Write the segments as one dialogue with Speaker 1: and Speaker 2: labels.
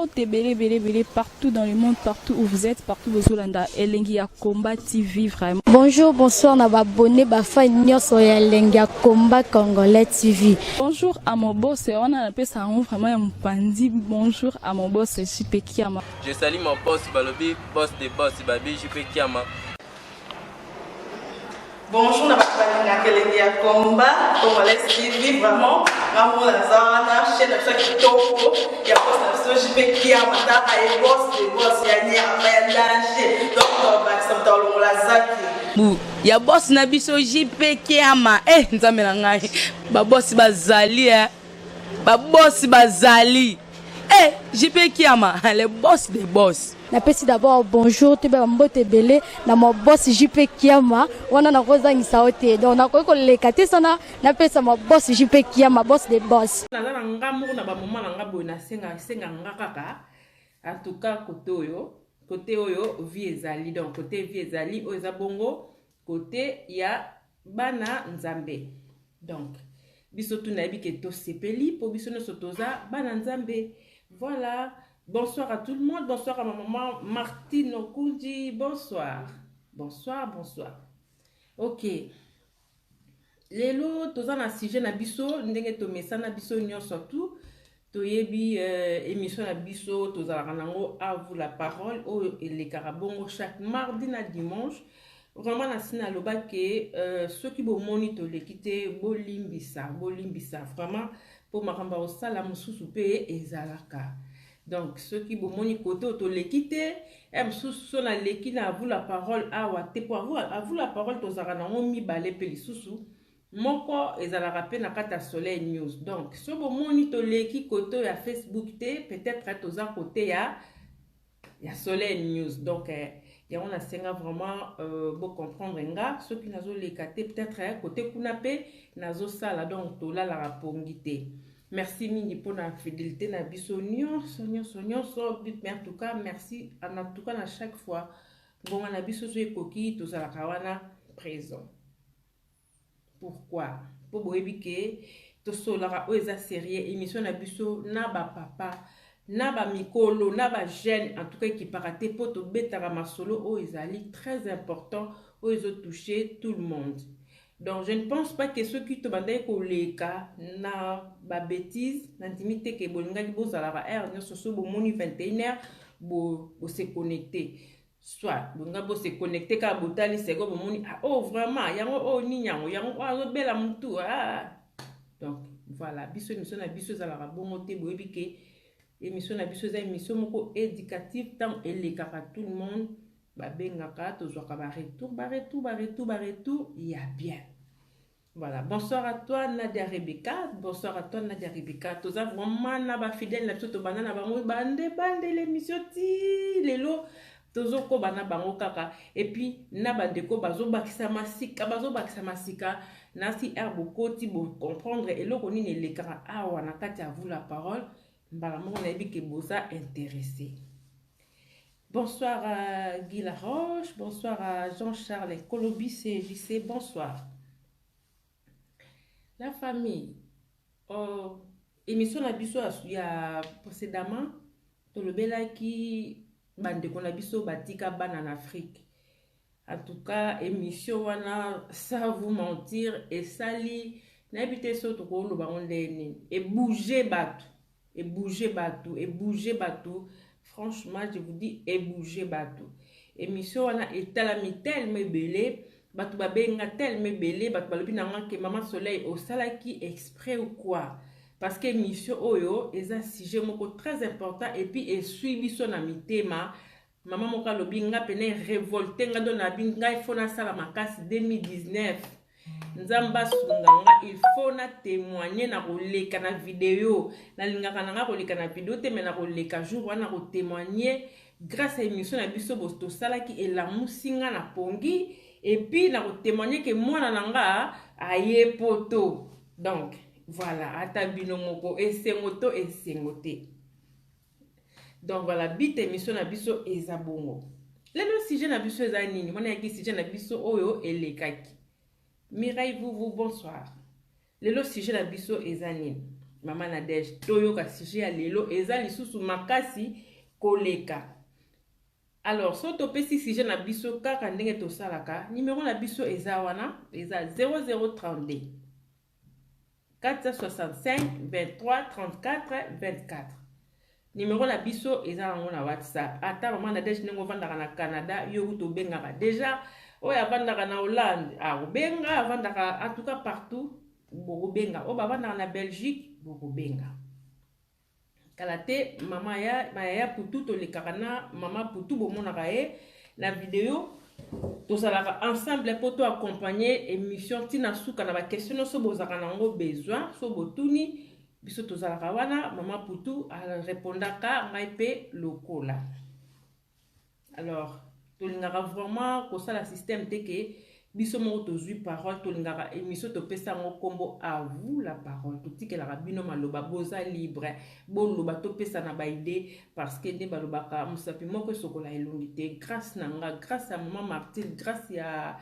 Speaker 1: Bélé, partout dans le monde, partout où vous êtes, partout où vous êtes, Elengia Combat TV, vraiment.
Speaker 2: Bonjour, bonsoir, on va abonné, Bafa Nyoso Elengia Combat Congolais TV.
Speaker 1: Bonjour à mon boss, on a appelé ça vraiment un pandi. Bonjour à mon boss, JP Kiama.
Speaker 3: Je salue mon boss, Balobi, boss des boss, Babi, JP Kiama.
Speaker 4: Bonjour, na Elengia Combat Congolais TV, vraiment. Ramon Lazana, chaîne de chaque topo, il y a pas de JP Kiama, et boss des boss, il y a un danger. Donc, on va s'entendre dans la zaki.
Speaker 5: Ya boss na biso JP Kiama nzambe na ngai ba boss bazali ba boss bazali JP Kiama le boss des boss.
Speaker 2: Napesi d'abord bonjour te ba mbote belé na mo boss JP Kiama wana na kozangisa ote donc na ko leka te sana napesa mo boss JP Kiama boss des boss.
Speaker 6: Na za nga moko na ba moment na nga boy na senga nga kaka en tout cas côté oyo vie ezali donc côté vie ezali o eza bongo côté ya bana nzambe donc biso tu na yebi to sepeli po biso no sotoza bana nzambe. Voilà, bonsoir à tout le monde, bonsoir à ma maman Martine Okundi, bonsoir ok lelo toza na sujet na biso ndenge to mesana biso nyonso surtout to yebi émission na biso tozalaka nango à vous la parole o les carabongo chaque mardi na dimanche. Vraiment na sina loba ke ceux qui bo monitor l'équité bolimbisa vraiment pour makamba osala mususu pe ezalaka. Donc ceux qui bo moni côté auto l'équité mususu na leki na vous la parole awa te pour à vous la parole tozaka nango mibale pe lisusu moko ezalaka pe na kata Soleil News. Donc ceux bo monitor leki côté ya Facebook te peut-être toza côté ya Soleil News. Donc et on a senga vraiment pour comprendre nga ceux qui nazo les peut-être côté kunape nazo sala donc to la rapongité. Merci mingi pour la fidélité na biso nyonso mais en tout cas merci en tout cas à chaque fois bon na biso zo ekoki to sala kawana présent. Pourquoi pour boyebike to solara o eza sérieux émission na biso na ba papa na ba mikolo na ba jeune en tout cas qui paraté poto betara masolo o ezali très important o ezo toucher tout le monde. Donc je ne pense pas que ceux qui te bandai ko leka na ba bêtise na intimité que bolinga ki bozala ba air nyo soso bo moni 21h bo se connecter soit bonga bo se connecter ka botali sego bo moni oh vraiment yango oh ni yango azo bela mutu donc voilà biso émission na biso za la bongo te boyebi ke émission na biso za émission moko éducative tant elekaka tout le monde ba bengaka tozwaka ba retour il y a bien. Voilà, bonsoir à toi Nadia Rebecca, toza vraiment na ba fidèle na biso to banana bango bande l'émission ti lelo tozo ko bana bango kaka et puis na bandeko bazo bakisa masika na si herbe koti bo comprendre eloko nini elekaka awa na kati à vous la parole. On a dit que vous a intéressé. Bonsoir à Guy Laroche, bonsoir à Jean-Charles Colobis et JC, bonsoir. La famille, émission Nabiso il y a précédemment, dans le bel qui bande qu'on a biso batika ban en Afrique. En tout cas, émission wana ça vous mentir et sali n'habitez surtout qu'on le baron et bouger bateau. Et bouger bateau. Franchement, je vous dis, et bouger bateau. Émission, on a été la tellement belé, bateau babenga tellement belé, bateau balopinanga que maman soleil au salaki exprès ou quoi. Parce que émission oyo, est un sujet très important et puis et suivi son amitema. Maman moka lobinga pene révolté nga dona binga il faut na sala makasi 2019. Nzamba sunganga il faut na témoigner na koleka na vidéo na lingaka na koleka na vidéo te mais na koleka jour wana ko témoigner grâce à émission na biso bosto sala ki elamusinga na pongi et puis na ko témoigner que mwana nanga aye poto. Donc voilà atabino moko esengoto esengote. Donc voilà bite émission na biso ezabongo. Le sujet na biso ezanini mona yaki sujet na biso oyo elekaki. Mireille, vous, bonsoir. Le sujet la biso ezanine. Maman Nadège toyoka sujet ya lelo eza lisusu makasi koleka. Alors so topesi sujet na biso kaka ndenge tosalaka, numéro na biso eza wana eza 0032 465 23 34 24. Numéro na biso eza nango na WhatsApp. Ata maman Nadège ndenge ovandaka na Canada yo tobengaka déjà oyo avandaka na Hollande akobenga, avandaka en tout cas partout bokobenga, oyo bavandaka na Belgique bokobenga. Kala te mama ya putu tolekaka na mama putu bomonaka ye na video tosalaka ensemble po to accompagner émission tina suka na ba question so bozaka nango besoin so botuni biso tozalaka wana mama putu répondaka ngai pe lokola. Alors tolingaka vraiment kosala système te ke biso moko tozwi parole tolingaka émission topesa ngo kombo à vous la parole totikelaka bino maloba boza libre boloba topesa na baide parce que nde balobaka mosapi moko esokola elongi te grâce na nga grâce à maman Martine grâce ya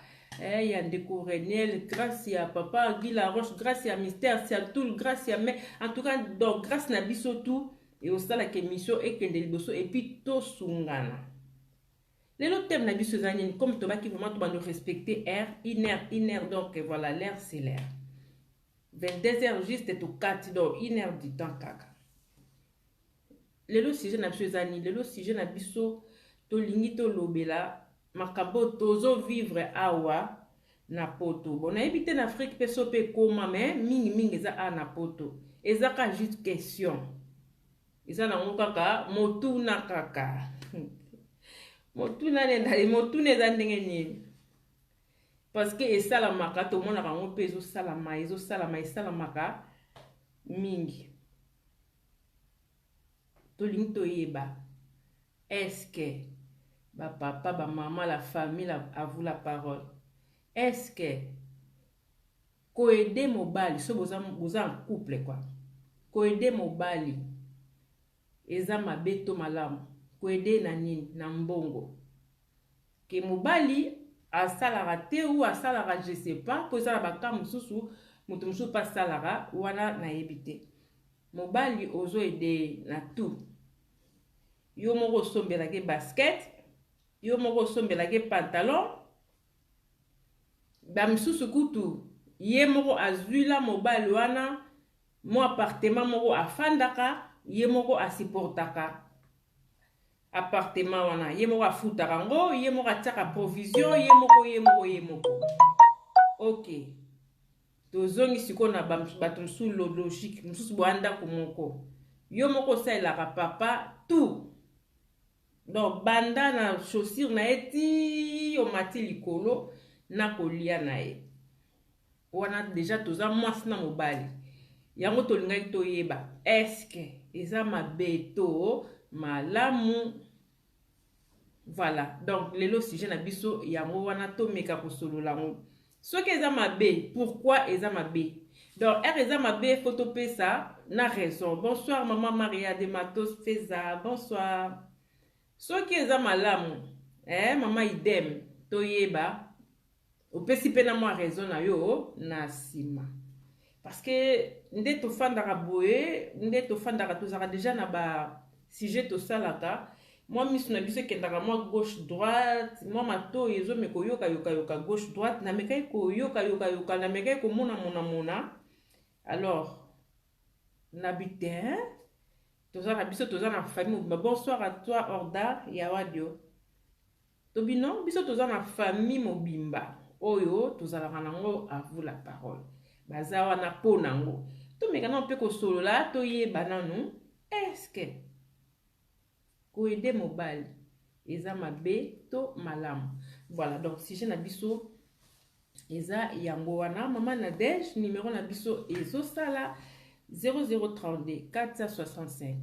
Speaker 6: ndeko Renel grâce ya papa Guy Laroche grâce ya mystère c'est tout grâce ya mais en tout cas donc grâce na biso tout et osalaka émission ekende liboso et puis tosungana. Le thème na biso ezani comme to baki vraiment to bando respecter air iner donc voilà l'air c'est l'air 22h juste to 4 donc iner du temps kaka. Le sujet na biso ezani le sujet na biso to lingi to lobela makabo tozo vivre awa na poto bon na ebité na Afrique peso pe koma mais mingi eza a na poto eza ka juste question eza na ngokaka motu na kaka motuna nenda motuna eza ndenge nini parce que esalamaka tomonaka yango mpe esalamaka mingi tolingi toyeba est-ce que bapapa bamama la famille à vous la parole est-ce que koede mobali so boza en couple quoi koede mobali eza mabe to malamu koede na nini na mbongo ke mobali asalaka te ou asalaka je sais pas po ezala baka mosusu moto mosusu pa asalaka wana nayebi te mobali ozo ede na tout yo moko osombelake basket yo moko osombelake pantalon bamisusu kutu ye moko azwila mobali wana mo appartement moko afandaka ye moko asiportaka appartement wana ye moko afutaka ngo ye moko atiaka provision ye moko ok tozongi siko na bato mosusu logique mosusu boandako moko yo moko osalelaka papa tout donc banda na chaussure na ye ti omati likolo na kolia na ye wana déjà toza mwasi na mobali yango tolingaki toyeba eske eza mabe to malamu. Voilà donc lelo sujet na biso yango wana tomeka kosolola ngo soki eza mabe pourquoi eza mabe donc eza mabe photo pesa na raison. Bonsoir maman Maria de Matos Feza bonsoir. Soki eza malamu mama idem toyeba opesi pe na mwa raison na yo na sima parce que nde tofandaka boye nde tofandaka tozaka déjà na ba sujet tosalaka moi misu na biso ekendaka mwa gauche droite mwa mato ezome koyoka gauche droite namekai koyoka namekai komona alors nabite toza na biso toza na famille mobimba. Bonsoir à toi Orda Yawadio tobino biso toza na famille mobimba oyo tozalaka nango à vous la parole baza wana po nango tomeka na mpe kosolola toyeba nanu est-ce que koede mobali eza mabe to malamu. Voilà donc sujet na biso eza yango wana mama Nadège numéro na biso ezosala 0032 465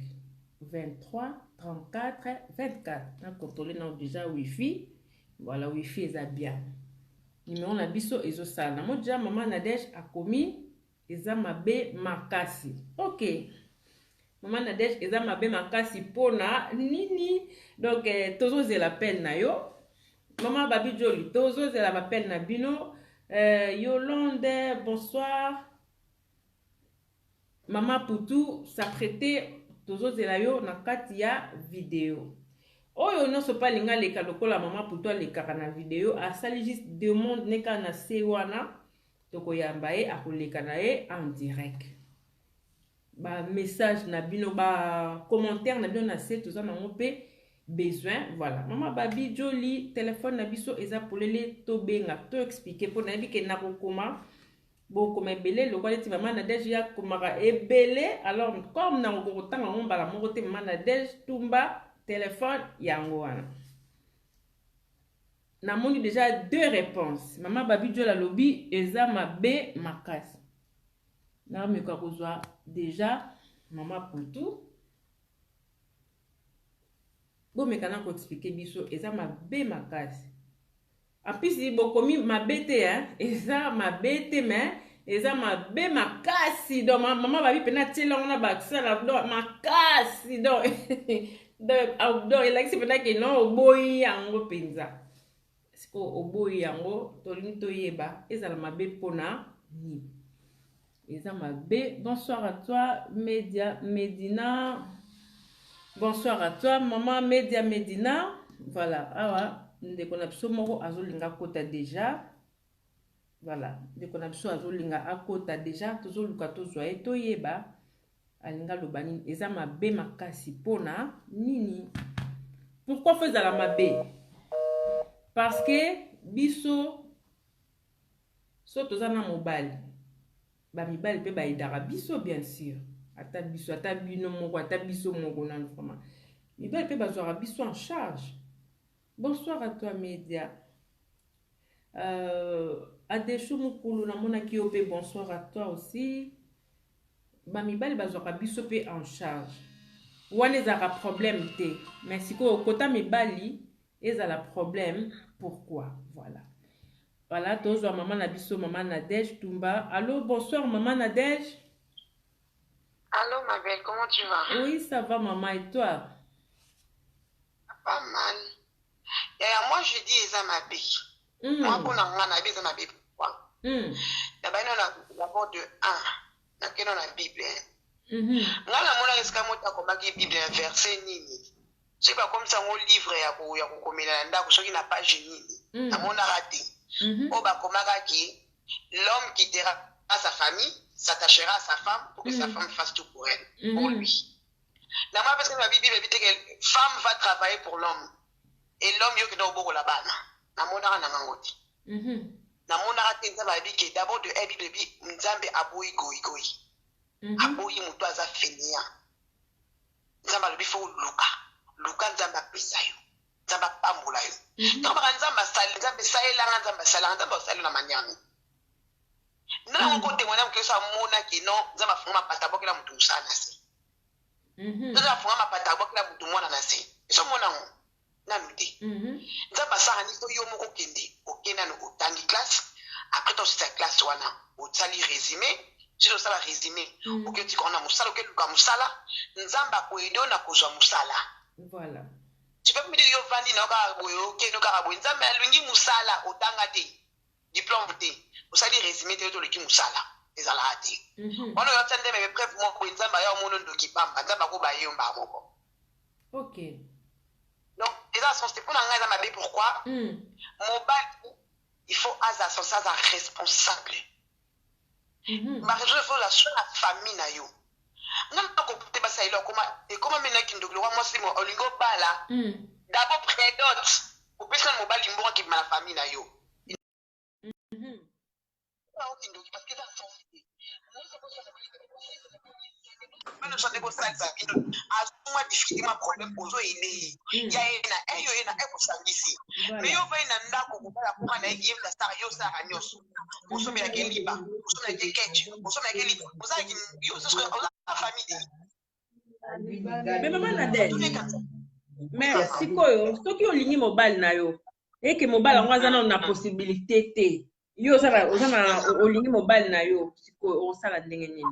Speaker 6: 23 34 24 na contrôler na déjà wifi. Voilà wifi eza bien numéro na biso ezosala na mo déjà mama Nadège akomi eza mabe makasi. OK Maman Nadège eza mabe makasi pona nini donc tozozela peine na yo maman Babi Joli tozozela ba peine na bino Yolande bonsoir Mama Poutou s'apprêtait tozozela yo na kati ya video. Oyo nyonso pa linga leka lokola mama Poutou alekaka na video asali juste demande neka na se wana tokoyamba ye akoleka na ye en direct. Ba message na bino ba commentaire na bino na se toza nango pe besoin. Voilà, mama Babi Joli téléphone na biso eza polele to benga to expliquer pour na bike na kokoma bo comme ebele lokola ti mama Nadège ya komaka ebele. Alors comme na ngokotanga ngombala moko te mama Nadège tumba téléphone yango wana. Namoni déjà 2 réponses. Mama Babi Joli lobby eza mabe makasi. Na meka kozwa déjà mama Poutou. Bon mekana ko expliquer biso eza mabe makasi. En plus si bokomi mabete hein, eza mabete mais eza mabe makasi. Donc mama Babi pena tela on a baksala donc makasi donc donc il a dit pena que non oboyi yango penza. Siko oboyi yango tolingi toyeba ezala mabe pona ni. Eza mabe. Bonsoir à toi Média Medina. Bonsoir à toi maman Média Medina. Voilà, awa ndeko na biso moko azolinga kota déjà. Voilà, ndeko na biso azolinga akota déjà tozoluka tozwa ye toyeba alinga lobani eza mabe makasi pona nini. Pourquoi faire la mabe? Parce que biso so tozana mobile ba mibali pe ba idara biso bien sûr. Ata biso ata bino moko ata biso moko na vraiment. Mibali pe bazwara biso en charge. Bonsoir à toi Média. Adeshu Mukulu na mona ki ope bonsoir à toi aussi. Ba mibali bazwara biso pe en charge. Wana ezaka problème te. Mais siko kota mibali ezala problème pourquoi? Voilà. Voilà, tozwa maman Nabiso, maman Nadège Tumba. Allô, bonsoir maman Nadège.
Speaker 7: Allô ma belle, comment tu vas?
Speaker 6: Oui, ça va maman, et toi?
Speaker 7: Pas mal. Et moi je dis Eza ma belle. Moi pour na Eza ma belle pourquoi? D'abord de 1, na keno na Bible. Ngala mona eska mota komaki Bible verset nini. C'est pas comme ça mon livre ya ko komela ndako soki na page nini. Na mona raté. L'homme quittera sa famille, s'attachera à sa femme pour que sa femme fasse tout pour elle, pour lui. Parce que la Bible dit que femme va travailler pour l'homme. Et l'homme, il y a beaucoup là-bas. D'abord de la Bible dit Nzambe aboyi goigoi. Aboyi mutu aza fenia. Nzambe alobi fo luka. Luka Nzambe apesayo. Nzambe apambola yo. Donc Nzambe saelanga Nzambe salanga Nzambe osali na maniani. Na ngote mwana mkesa mona kino Nzambe afunga mapata bokela mutu usana se. Nzambe afunga mapata bokela mutu mwana na se. Eso mona ngo na mute. Nzambe sara ni to yo moko kende okena no otangi classe. Après ton cette classe wana osali résumé. Si tu sala résumé, ok tu kona musala ok luka musala Nzambe akoido na kozwa musala.
Speaker 6: Voilà.
Speaker 7: Tu peux me dire yo vandi na ka boyo ke no ka boyo Nzambe alungi musala otanga te diplôme te osali résumé te to leki musala ezala ate ono yo tande me preuve mo ko Nzambe ya mono ndoki pamba Nzambe ko ba yomba moko.
Speaker 6: OK.
Speaker 7: Donc déjà son c'est pour nga za mabe pourquoi mobile il faut asa son ça responsable. Ma raison faut la famille na yo. Non ko te ba sa ilo koma e koma mena kindoklo wa mo simo olingo bala. D'abord prédote au personne mobile imbo ki ma famille na yo. Parce que ça sensible. Nous sommes des salsa bindo asuma difficilement problème ozo ile ya ena eyo ena e kusangisi mais yo va ina ndako kubala kwa na yeye la star yo sara nyoso usome ya keliba usome ya ketch usome ya keliba uzaki yo ce la famille
Speaker 6: mais maman Nadège mais sikoyo soki olingi mobile na yo eke mobile ngwaza na possibilité te yo sara olingi mobile na yo sikoyo osala ndenge nini?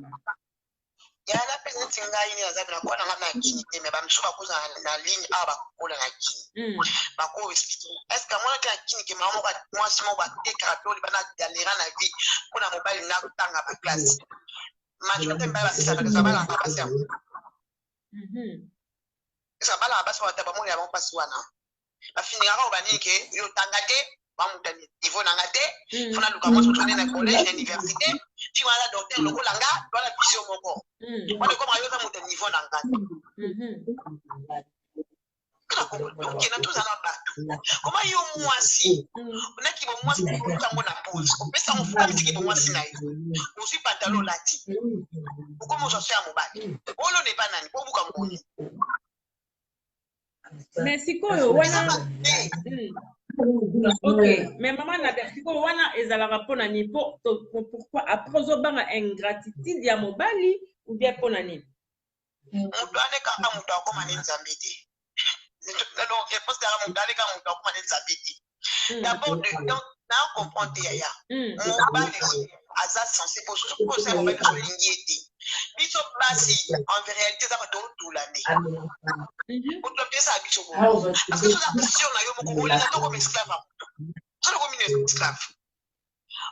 Speaker 7: Ya la pesa tinga ini azabu na kwa na kini me ba msuba kuza na ligne aba kola na kini ba ko expliquer est-ce que moi ka kini ke mama ba moi simo ba te karapoli bana galera na vie kuna mobile na tanga ba classe majorité mbala basisa parce que ça va la passer ça va la passer wata ba mo ya ba passer wana ba finira ko bani ke yo tangate ba mutani niveau nangate fona luka mo soutene na collège université fi wala docteur lokolanga wala vision moko wala ko mayo za mutani niveau nangate donc na tous ala batu comment yo mwasi on a ki bo mwasi ko tango na pause on pesa on fuka mitiki bo mwasi na yo on suit pantalon lati ko mo so faire mobali olo ne pas nani ko buka ngoni
Speaker 6: mais sikoyo wana ok mais maman na sikoyo wana ezalaka pona ni pourquoi après ozobanga ingratitude ya mobali ou bien pona nini
Speaker 7: mutu ane kaka mutu akoma ni nzambe te donc je pense que la montagne quand on doit commencer sa vie d'abord donc na comprendre yaya mobali aza censé pour ça mobali so lingieti biso basi en réalité ça va tout l'année pour te penser à biso parce que ça question na yo moko bolinga to comme esclave ça comme une esclave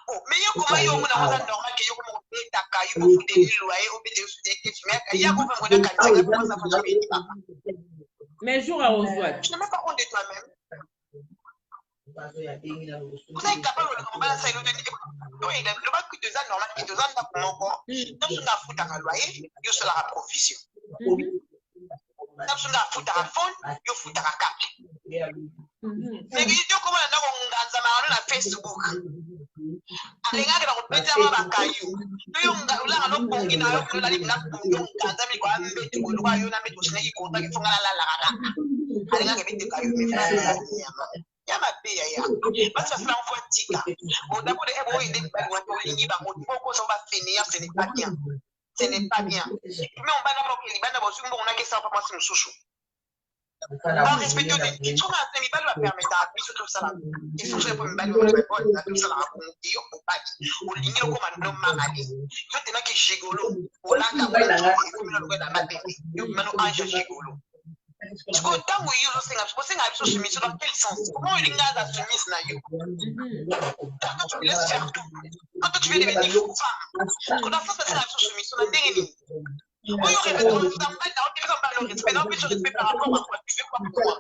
Speaker 7: oh mais yo comment yo mona mona normal que yo comme beta ka yo pour te loyer au bete sur des questions mais ya ko fa mona kanti pour ça faut jamais dire
Speaker 6: mais jour à Oswald.
Speaker 7: Tu n'as même pas honte de toi-même. Vous êtes capable de combattre ça et de dire oui, le bac que tu as normal, que tu as encore, dans ce cas foutre à loyer, il sera la provision. Dans ce cas foutre à fond, il foutre à cap. Mais il dit comment on a dans Facebook. Alenga ke ba ko peta ba bakayo. Yo nga no bongi na yo la libna bongi nganza mi kwa mbetu ko lwa yo na mbetu sine ikonta ke funga la la. Alenga ke bete kayo me fa ya ma pe ya. Ba sa fla on tika. On d'abord de ebo ide ba wa to lingi ba ko ko so ba finir ce n'est pas bien. Ce n'est pas bien. Mais on va na ko libana ba sumbo on a ke sa pa masu susu. En respectant les gens, il va leur permettre à appuyer sur tout ça. Il faut que je me batte tout ça là. On ligne comme un homme malade. Je te dis que chigolo. On l'a capté. Comme le gars d'amateur. Il m'a nous ange chigolo. Tu vois tant où il est, c'est un absurde soumis. Dans quel sens? Comment il est à soumis na yo? Quand tu laisses faire tout. Quand tu veux devenir femme. Quand ça c'est un absurde soumis. On a dégueulé. Oui, on répète, on pas le respect, non, mais je respecte par rapport à quoi tu fais quoi pour moi.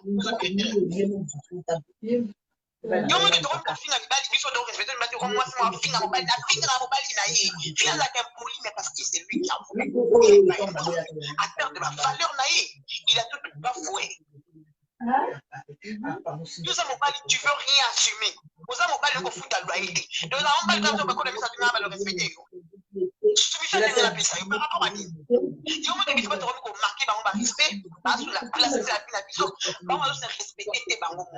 Speaker 7: Yo mo ke to ko finga bali biso do respect le mati ko moi c'est moi finga mobali na ye finga la tempoli mais parce que c'est lui qui a voulu à perdre de la valeur na ye il a tout bafoué. Tout ça mobali tu veux rien assumer oza mobali ko futa loyauté donc là on va quand on va ça tu vas le respecter. Je suis la piste par rapport à qui yo mo ke bitiko to ko marquer bango ba respect ba sur la place de la biso ba mo se respecter bango.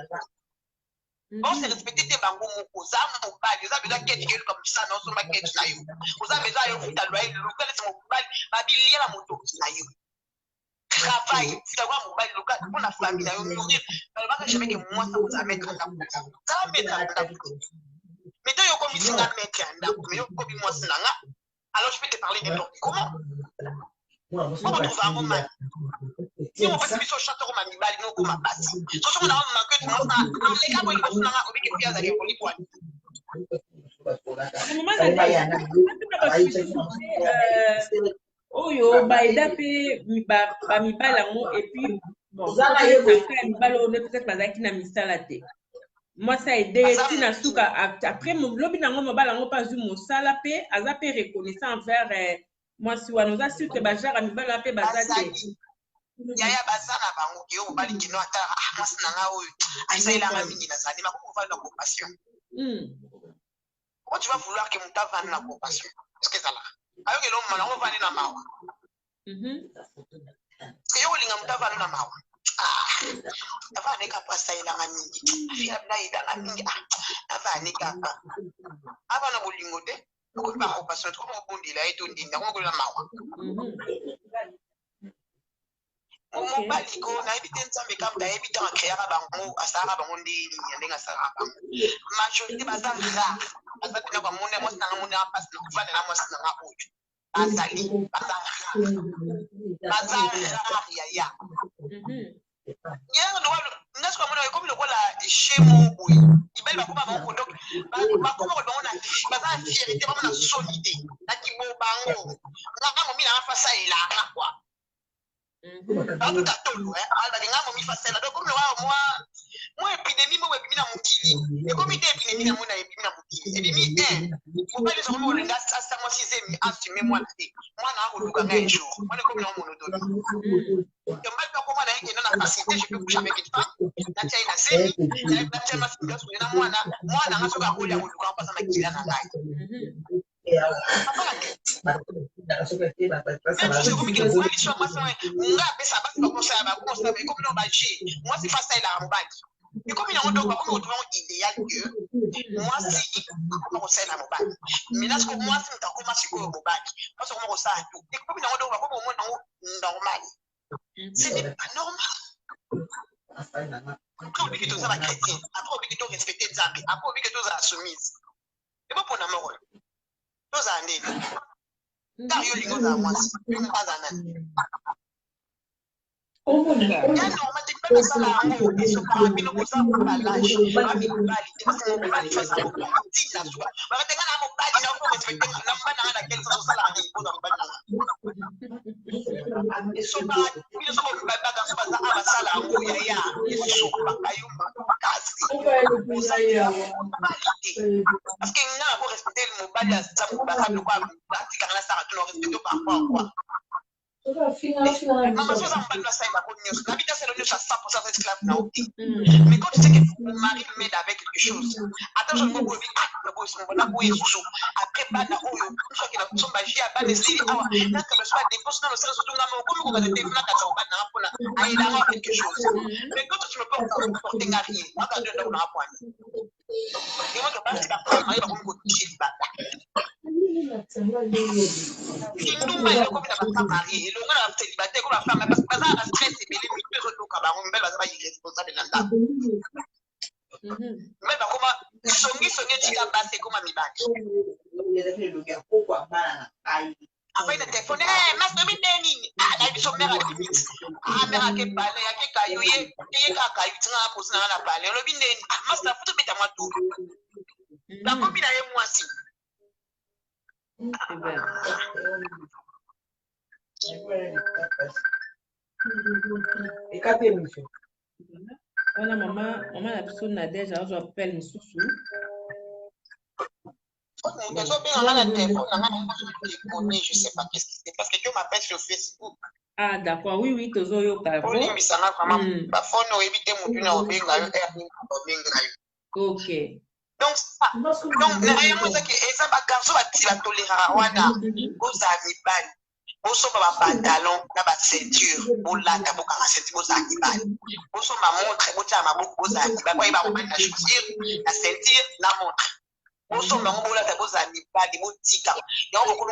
Speaker 7: On se respecter tes bango moko za mobali za besoin quelque comme ça non sur ma quête na yo oza besoin yo futa loyer local c'est mobali ba bi lié la moto na yo travail futa kwa mobali local pour la famille na yo nourrir ba ka jamais que moi ça vous a mettre en ça mettre en mais toi yo comme ici na mettre en mais yo comme moi sinanga alors je peux te parler n'importe comment on retrouve un moment si on passe sur chanteur comme Mibali non comme Basi so so na manque tu moi ça les gars ils vont na avec qui a d'ailleurs pour les points
Speaker 6: oyo baida pe ba mibala mo et puis bon après mibalo ne peut-être pasaki na misala te moi ça aidé tina suka après mon lobby nango mobala ngo pas mo sala pe aza pe reconnaissant envers moi si wana za surtout ba jara mibala pe bazate
Speaker 7: yaya bazana bango yo mobali kino ata mwasi nanga oyo aisa la mingi na zali makoko va na compassion quand tu vas vouloir que muta va na compassion est-ce que ça là ayo ke lo mala ngo va na mawa que yo linga muta va na mawa ava ne ka pasa ila mingi afia na ida mingi ava ne ka ava na bolingo te ko ba compassion ko mo bondila eto ndinda ngo na mawa mobali ko na ebite nzambe kamta ebite en créer bango asara bango ndini ndenga sara bango majorité bazanga bazakuna kwa mona mo sana mona passe na kufana na mo sana ojo bazali bazanga ya yero no walo ndasko mona ko bilo kola shemo boy ibali ba ko ba bango donc bakoma kolongo na baza na fierté bama na solide na kibobango nganga momi na fasa elanga kwa tout à tolo nganga momi fasa elanga donc comme moi épidémie moi épidémie na mokili et comme ite épidémie na mona épidémie na mokili épidémie faut pas les hommes olinga ça moi sixième assumer moi na te moi na koluka ngai jour moi ne comme na monodolo donc mal comment na yeke na facilité je peux coucher avec une femme na tia ina semi na tia ma fille sur na moi na ngasoka kolia koluka pasa na kila na ngai moi c'est facile à emballer. Et comme il y a un idéal que moi si on conseille la mobile. Mais là ce que moi c'est un comment c'est quoi mobile. Parce que moi ça tout. Et comme il y a un comme moi normal. Ce n'est pas normal. Après oublie que tout ça va chrétien. Après oublie que tout respecter les amis. Après oublie que tout ça soumise. Et pas pour l'amour. Tout ça n'est pas. Car yo lingo za moi. Une pas en année. Ya no mati pena sala ngo eso para bino ko sa ko balaje ami bali te ko bali fa sa ko tinga suka ba ka tenga na mo bali na ko respecte na mbana na kel sa sala ngi ko na mbana eso para bino so ko ba ka so ba za aba sala ngo ya eso ba ayu kasi ko sa ya parce que na ko respecter mo bali sa ko ba ka ko ba tika na sa to no respecte parfois quoi. Maman, ça va pas la salle à l'habitat, c'est le neuf à 100% esclave. Mais quand tu sais que mon mari m'aide avec quelque chose, attends, je ne peux pas dire, après, pas d'arrêt, une fois qu'il a son magie à bas, les styles, là, que je sois déposé dans le sens où comme on va te faire là, quelque chose. Mais quand tu ne peux pas porter rien, moi, quand je dois la poigne. Et moi, je pense que la femme, elle va me cotiser le bâtard. Le monde a célibataire comme la femme parce que ça a stress et les muteux sont comme on belle va pas irresponsable dans la mais pas comment songi tika basse comme mi baki après le téléphone mas mi deni la biso mère a limite mère ke bale ya ke kayuye ke ka kayu tinga posina na bale lo bindeni mas na futu beta matu la combina ye moi si
Speaker 6: et quand tu es monsieur voilà maman la personne n'a déjà je appelle monsieur sous
Speaker 7: je sais pas qu'est-ce qui c'est parce que tu m'appelles sur Facebook.
Speaker 6: Ah d'accord oui tozo
Speaker 7: OK donc vraiment ça que ça ba garçon ba ti ba tolérera wana boza mibali boso ba pantalon na ba ceinture bolata bokanga ceinture boza mibali boso ma montre bocha maboko boza mibali kwa iba ko na chaussure na ceinture na montre boso ma bolata boza mibali botika yango ko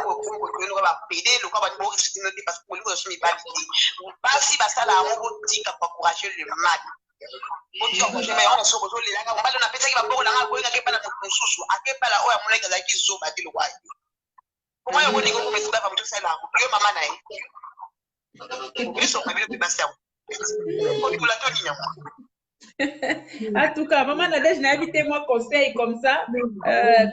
Speaker 7: ba pede lo kwa ba bo risque noté parce que ko so mibali basi basala ngo botika pour encourager le mal. Je me rends sur le lac, on va donner un petit peu de temps, on va donner un peu de temps, comment on va dire que c'est pas tout ça là, yo maman naï. Ils sont pas bien de passer.
Speaker 6: En tout cas, maman Nadège n'a invité moi conseil comme ça,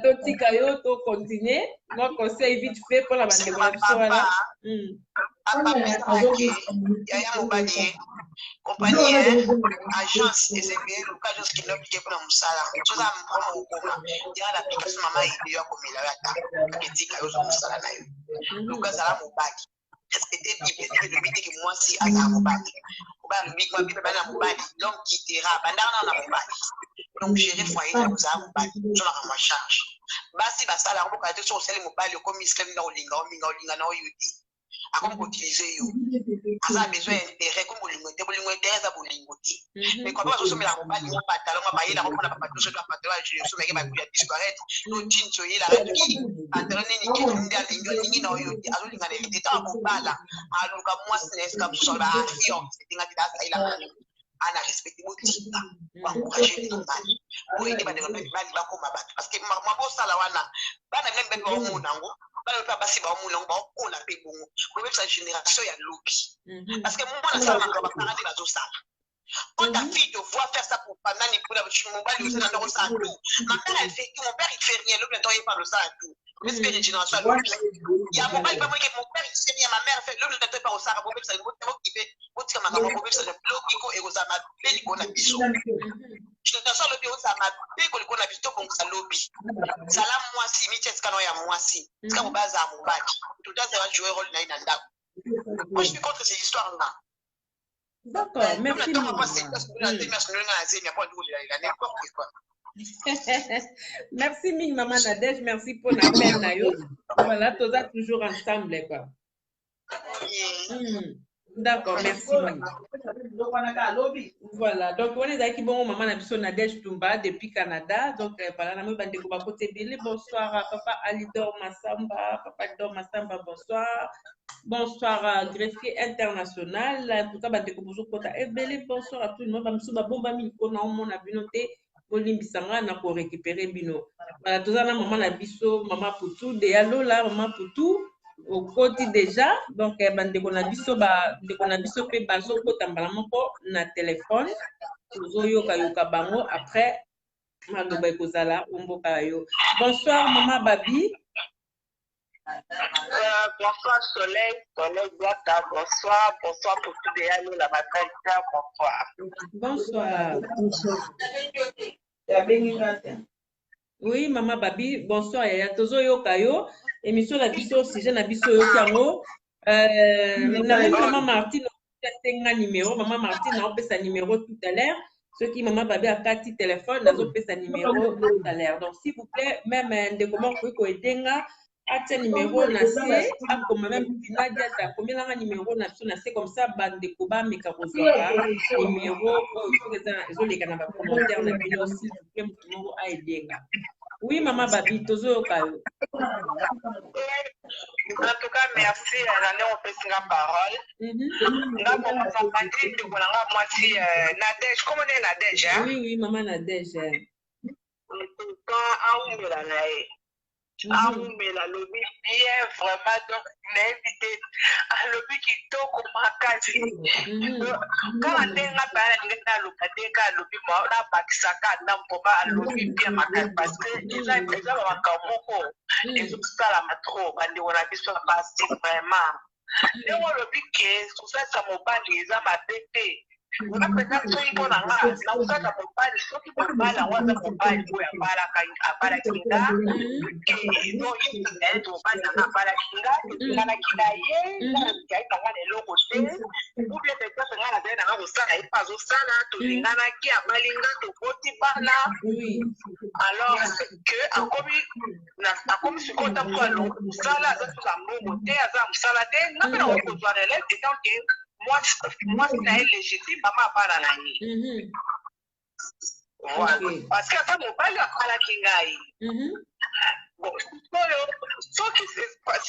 Speaker 6: Totika yo to continuer, moi conseil vite fait pour la bande voilà.
Speaker 7: Papa Yaya Mobali compagnie agence SBL ou agence qui n'oblige pas musala tout ça me prend il y a l'application maman il y a comme il a ta Totika yo zo musala na yo Lucas ala Mobali respecter le but que moi si à Mobali ba le big moi bi bana Mobali l'homme quittera bandana na Mobali donc gérer foyer na Mobali je la ma charge basi basala ngo ka te so sele Mobali comme islam na olinga na oyuti comme utiliser yo asa besoin intérêt comme bolingo intérêt za bolingo ti mais quand on se met la Mobali on pantalon on bailler la on a pas tout ce pantalon je se met ba kuya disparaître no tincho yi la retoki pantalon ni ki ndia lingi na oyuti azolinga na éviter ta ko bala aluka moi stress comme ça ba fion tinga ti da ila ana respecter botika pour encourager les mali pour aider ba de mali ba ko mabatu parce que ma bo sala wana bana même ben ba mo nango bana pa basi ba mo nango ba ko la pe bongo pour même sa génération ya lobi parce que moi na ça ba parler ba zo sala quand ta fille te voit faire ça pour pendant les poules, je m'en bats le sein dans le sang tout. Ma mère, elle fait tout, mon père, il fait rien, l'autre, il parle de ça à tout. Est-ce que j'ai dans ça, l'autre? Il y a mon père, il va moi que mon père, il sait rien, ma mère, fait l'autre, il parle au sang, mon père, ça, mon père, qui fait, mon père, mon père, ça, l'autre, et aux amas, les icônes à bisou. Je te sens le bureau, ça m'a fait que l'icône à bisou, comme ça, lobby. Ça là, moi, si, mais qu'est-ce qu'on a, moi, si. C'est comme base à mon bac. Tout ça, ça va jouer rôle dans une anda. Moi, je suis contre ces histoires-là.
Speaker 6: D'accord, merci. Merci mille maman Nadège, merci pour l'appel Nayo. Voilà, tous ça toujours ensemble quoi. D'accord, merci Mami. Voilà, donc on est d'accord bon maman Nadège Tumba depuis Canada. Donc voilà, nous allons découvrir côté Billy. Bonsoir papa Alidor Massamba, papa Alidor Massamba, bonsoir. Bonsoir greffier international. En tout cas, bonsoir à tout le monde. Bomba Milko na on a binoté Bolimbisanga na ko récupérer bino. Voilà, tout ça na maman na biso, maman Poutou, de allo là maman Poutou au côté déjà. Donc bande ko na biso pe bazo ko tambala moko na téléphone. Zoyo kayoka bango après maloba ekozala omboka yo. Bonsoir maman Babi.
Speaker 7: Bonsoir Soleil Gata, bonsoir pour tous les amis, la bataille, bonsoir.
Speaker 6: Oui, Maman Babi, bonsoir. Yaya Tozo Yokayo, émission la biso, sujet na biso Yokango. Maman Martine, on a numéro. Maman Martine, on peut sa numéro tout à l'heure. Ceux qui Maman Babi a 4 téléphones, on peut sa numéro tout à l'heure. Donc, s'il vous plaît, même de comment vous pouvez aider. Atia numéro na C, comme même Nadia ta combien la numéro na C comme ça bande de koba meka kozwa numéro ils ont les canaux commentaires na vidéo s'il vous plaît numéro a aider. Oui maman Babi tozo kayo.
Speaker 7: En tout cas merci à l'année on peut se la parole. Là bon on va parler de voilà moi si Nadège comment est Nadège hein?
Speaker 6: Oui maman Nadège.
Speaker 7: Quand a où la nae ah mais la lobby bien vraiment donc l'invité à lobby qui toko makati quand on tenga para ngenda lokateka lobby mo na bakisaka na mpoba lobby bien makati parce que déjà bakamoko les autres la matro bandi on a biso passer vraiment le lobby que tout ça ça mobali za mabete on a peut-être soki mpona nga na kozaka mobali soki mobali ango aza mobali oyo abalaki nga mobali nanga abalaki nga etinganaki na ye yai nanga na eloko te ubie peut-être nga nazali nanga kosala ye mpe azosala tolinganaki abali nga tokoti bana alors que akomi sikoyo ta mpo mosala aza soka mbongo te aza mosala te nga mpe nakoki kozwa relève etant ke moi c'est légitime maman parle na ye voilà parce que ça mobali akalaki ngai bon soki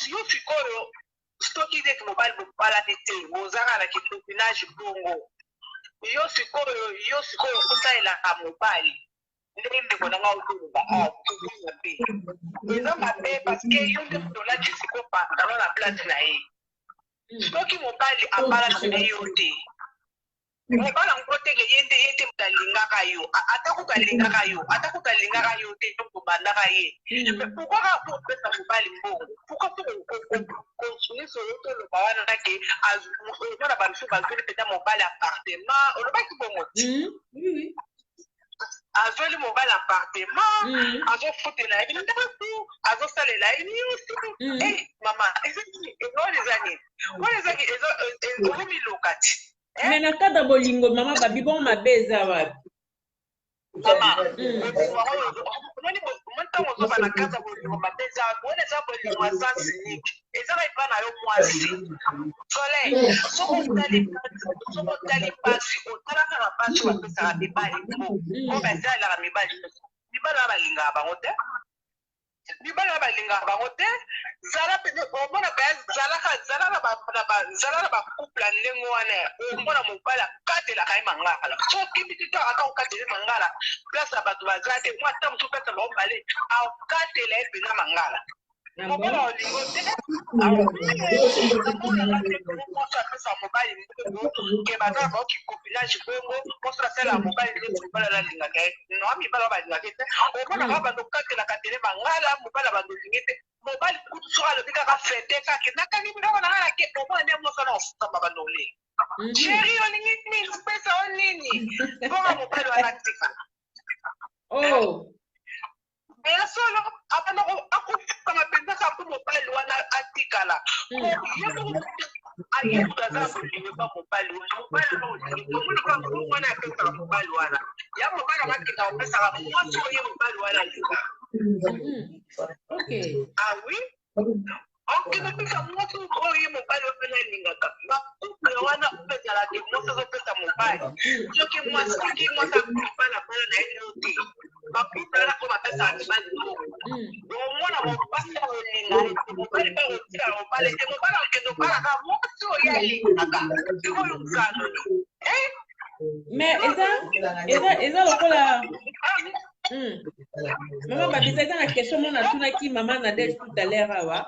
Speaker 7: yo sikoyo soki ndeti mobali bobalani te bozaka na kitopinage bongo yo sikoyo osalelaka mobali ndenge ndeko nanga otoloba tozonga te eza mabe parce que yo nde tolaki sikoyo pantalon na place na ye soki mobali abalaki na yo te mobali yango teke ye te alingaka yo atako alingaka yo te to kobandaka ye pourquoi ka kopesa mobali mbongo pourquoi continue solo toloba wana ke mona bamisu bazoli peta mobali appartement olobaki bongo te azoli mobali appartement azofutela ye ndako azosalela ye nyonso mama ezaki ezomiloka ti
Speaker 6: mais na kata bolingo mama Babi bon mabe eza wapi
Speaker 7: mama ntango ozoba na kata bolingo mabe eza wapi wana eza bolingo ya sens unique ezaka epa na yo mwasi soleil soko otali pasi otalaka na pasi bapesaka mibali mpo basalelaka mibali wana balingaka bango te zala pene omona zala na bacouple ya ndenge wana omona mobali akatelaka ye mangala soki mitita aka okatele mangala place ya bato baza te mwa ta mosu place ya baobale akatela ye mpenza mangala mobala olingo te moso apesa mobali mbongo ke baza baoki copinage bongo moso asala mobali neti mobala nalingaka ye noa mibala balingaka te omonaka bando katelaka tele bangala mobala bando olingi te mobali kutu soki alobi kaka fete kake nakani biloko nanga nake omona nde moso na osamba bando olenga sheri olingi nini opesa o nini mponga mobali wana tikala solo abana akufukama mpenza kampo mobali wana atikala ayekudaza kolingo ba mobali wana apesaka mobali wana ya mobali amakenda opesaka mwasi oye mobali wana linga oui okende pesa mwasi oye mobali opena alingaka bakuple wana opezalake mwasi azopesa mobali soki mwasi akupana bana na ye te bakutala ko bapesaka mibali omona mobali olinga mobali mpe otika mobali te mobali okende obalaka mwasi oye alingaka ekoyokano
Speaker 6: mais eza lokola mama babisa eza na question mona atunaki mama Nadège tout à l'heure awa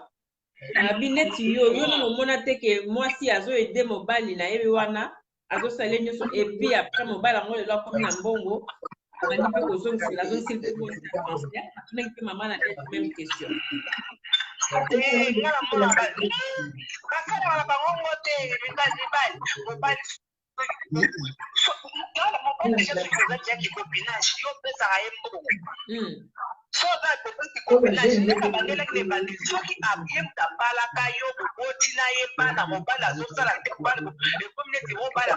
Speaker 6: abi neti yo nano omona te ke mwasi azoede mobali na ye wana azosala nyonso epuis après mobali yango lelo akomi na mbongo abandi mpe kozongisela mpe mwasi na transfert atunaki mpe mama Nadège même question
Speaker 7: ngala mona basala bango ngo te mibali mobali mobali ezaki copinage yo opesaka ye mbongo so oza kopesi copinage ndeka bandelaki na ebandi soki ye mutabalaka yo boboti na ye bana mobali azosala te mobali ekomi neti mobali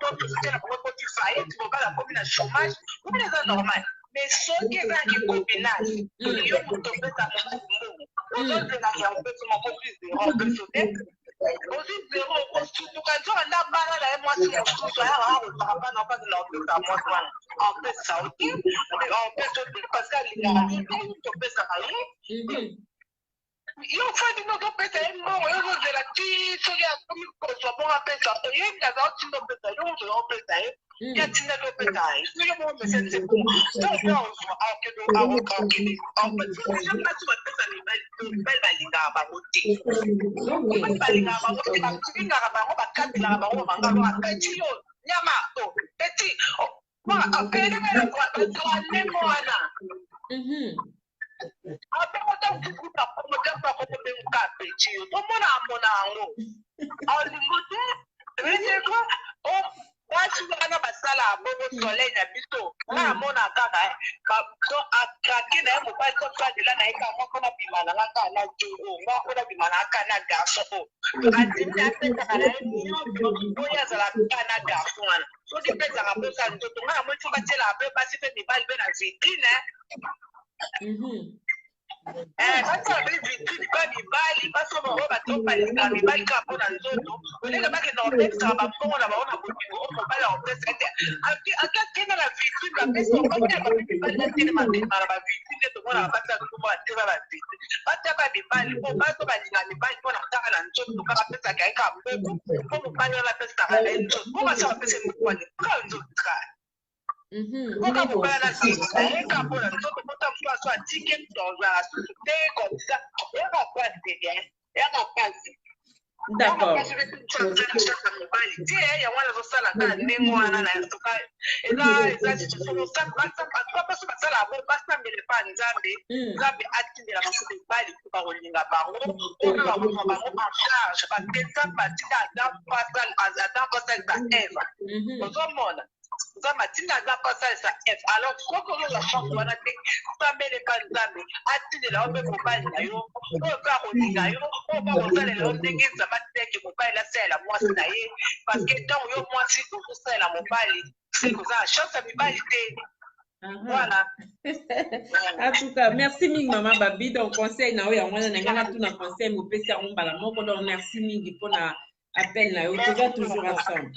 Speaker 7: totositela bango ekoti faillite mobali akomi na chômage omona eza normal mais soki ezalaki copinage yo moto opesa mbongo ozozengaki ya opesi moko plus zero opeso te ozi zero okosutuka nzoka nda bana na ye mwasi mosusu ayaka akotaka bana opasi na opesa mwasi wana opesa ote opesa ote parce que alingaka topesaka ye yo fadi nozopesa ye mbongo yo ozozela ti soki akomi kozwa bongo apesa ye kaza otinda opesa yo moto opesa ye ya tinda opesa ye soki bongo mese te tope ozwa akende mpasi bapesa mibali balingaka bango te mibali balingaka bango te bakingaka bango bakatilaka bango bamangalo akati yo nyama eti bazala ndenge wana apekota kukuta komotepa kokobenguka apeti yo tomona amona yango alingo te eteko mwasi wana basala bongo soleil na biso nga amona kaka akrake na ye mobali tosadela na ye ka moko na bima na nga ka na jogo moko na bima na aka na garso adimi apesaka na ye nyonso oyo azalaka ka na garso wana soki pesaka mposa nzoto nga namoni so batielaka mpe basi mpe mibali mpe na vitrine basala mpe vitrine mpe mibali basoba oyo batopalinga mibali kaka mpo na nzoto olenge bakenda opesaka bambongo na bango na bolingo o mobali aopesaka te akakenda na vitrine bapesa okotelema mpe mibali batelema mbema na bavitrine nde tomonaka basala tomo batema bavitrine bataka mibali mpo baso balinga mibali mpo na kaka na nzoto kaka apesaka ye ka mbongo mpo mobali wana apesaka na ye nzoto mpo basala bapesa mibali kaka nzoto kaka koka mobali naeka mpona nzoto mota moto aso atike tozala susu te komisa eyaka pasi te eyaka pasi mobali te yango wana azosala kaka ndenge wana na soka eza baso basala yango basambele mpa nzambe nzambe atindela bango mibali mpo bakolinga bango mpona bakozwa bango en charge bapenza batinda adam pasalisa eva ozomona nzambe atinda aza pasalisa f alors soki ozoza chance wana te sambele mpa nzambe atindela yo mpe mobali na yo oyo mpe akolinga yo oyo mpe akosalela yo ndenge nzambe atindaki mobali asalela mwasi na ye parce que ntango yo mwasi ozosalela mobali koza na chance ya mibali te. Voilà.
Speaker 6: En tout cas, merci mingi maman Babi. Donc conseil na oya mwana na ngana tout na conseil mo pesi ya mbala moko. Donc merci mingi pour na appel na yo. Toza toujours ensemble.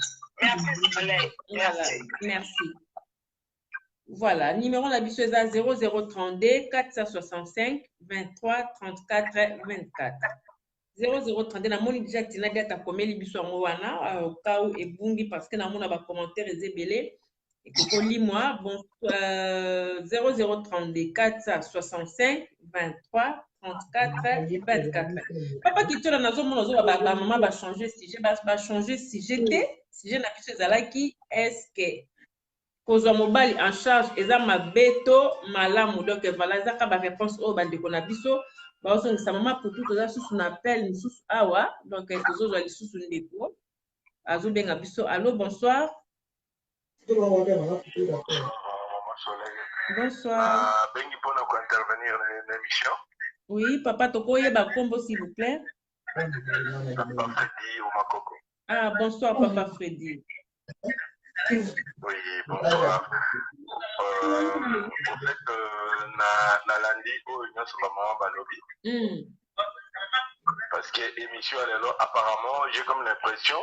Speaker 7: Merci.
Speaker 6: Merci. Voilà, numéro la biso eza 0032 465 23 34 24. 0032 na moni déjà tina data komeli biso yango wana au cas où ebungi parce que na mona ba commentaire ezebele. Moi, bon, 0032 465 23 34 24. Papa qui tient dans zone mono maman va changer sujet va changer sujet sujet na biso ezalaki est-ce que kozwa mobali en charge eza mabeto malamu donc voilà ezaka ba réponse oyo bandeko na biso baosongisa mama putu toza susu na appel mosusu awa donc tozozwa lisusu ndeko azobenga biso. Allô, bonsoir. Bonsoir.
Speaker 8: Bengi pona ko intervenir dans l'émission.
Speaker 6: Oui, papa tokoyeba kombo s'il vous plaît.
Speaker 8: Papa Freddy ou Makoko.
Speaker 6: Ah, bonsoir papa Freddy.
Speaker 8: Oui, bonsoir. En fait, na lundi au union sur maman balobi. Parce que émission apparemment, j'ai comme l'impression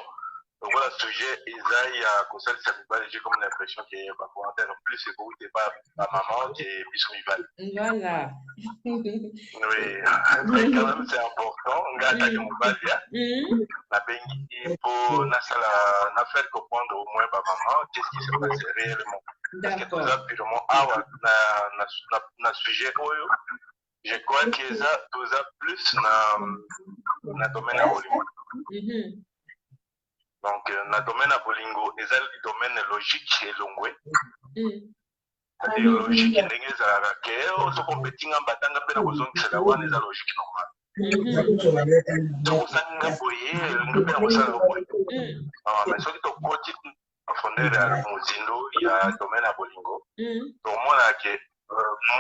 Speaker 8: donc voilà, sujet Isaïe à conseil Samibal, j'ai comme l'impression qu'il y a pas commentaire en plus, c'est pour t'es pas ma maman qui est Bissomival.
Speaker 6: Voilà.
Speaker 8: Oui, mais quand même c'est important. On garde la Mobalia. La Bengi pour na faire comprendre au moins ma maman qu'est-ce qui se passe réellement. Parce que tout ça purement na sujet je crois que ça tout ça plus na domaine à Hollywood. Donc, dans le domaine à Bolingo, il y a le domaine logique et longwe. C'est-à-dire logique, il y a la guerre, ce qu'on peut dire en battant, c'est la one, c'est la logique normale. Donc, ça n'a pas mais ce qui est au côté de fondé à Mozindo, il y a le domaine à Bolingo. Donc, moi, là,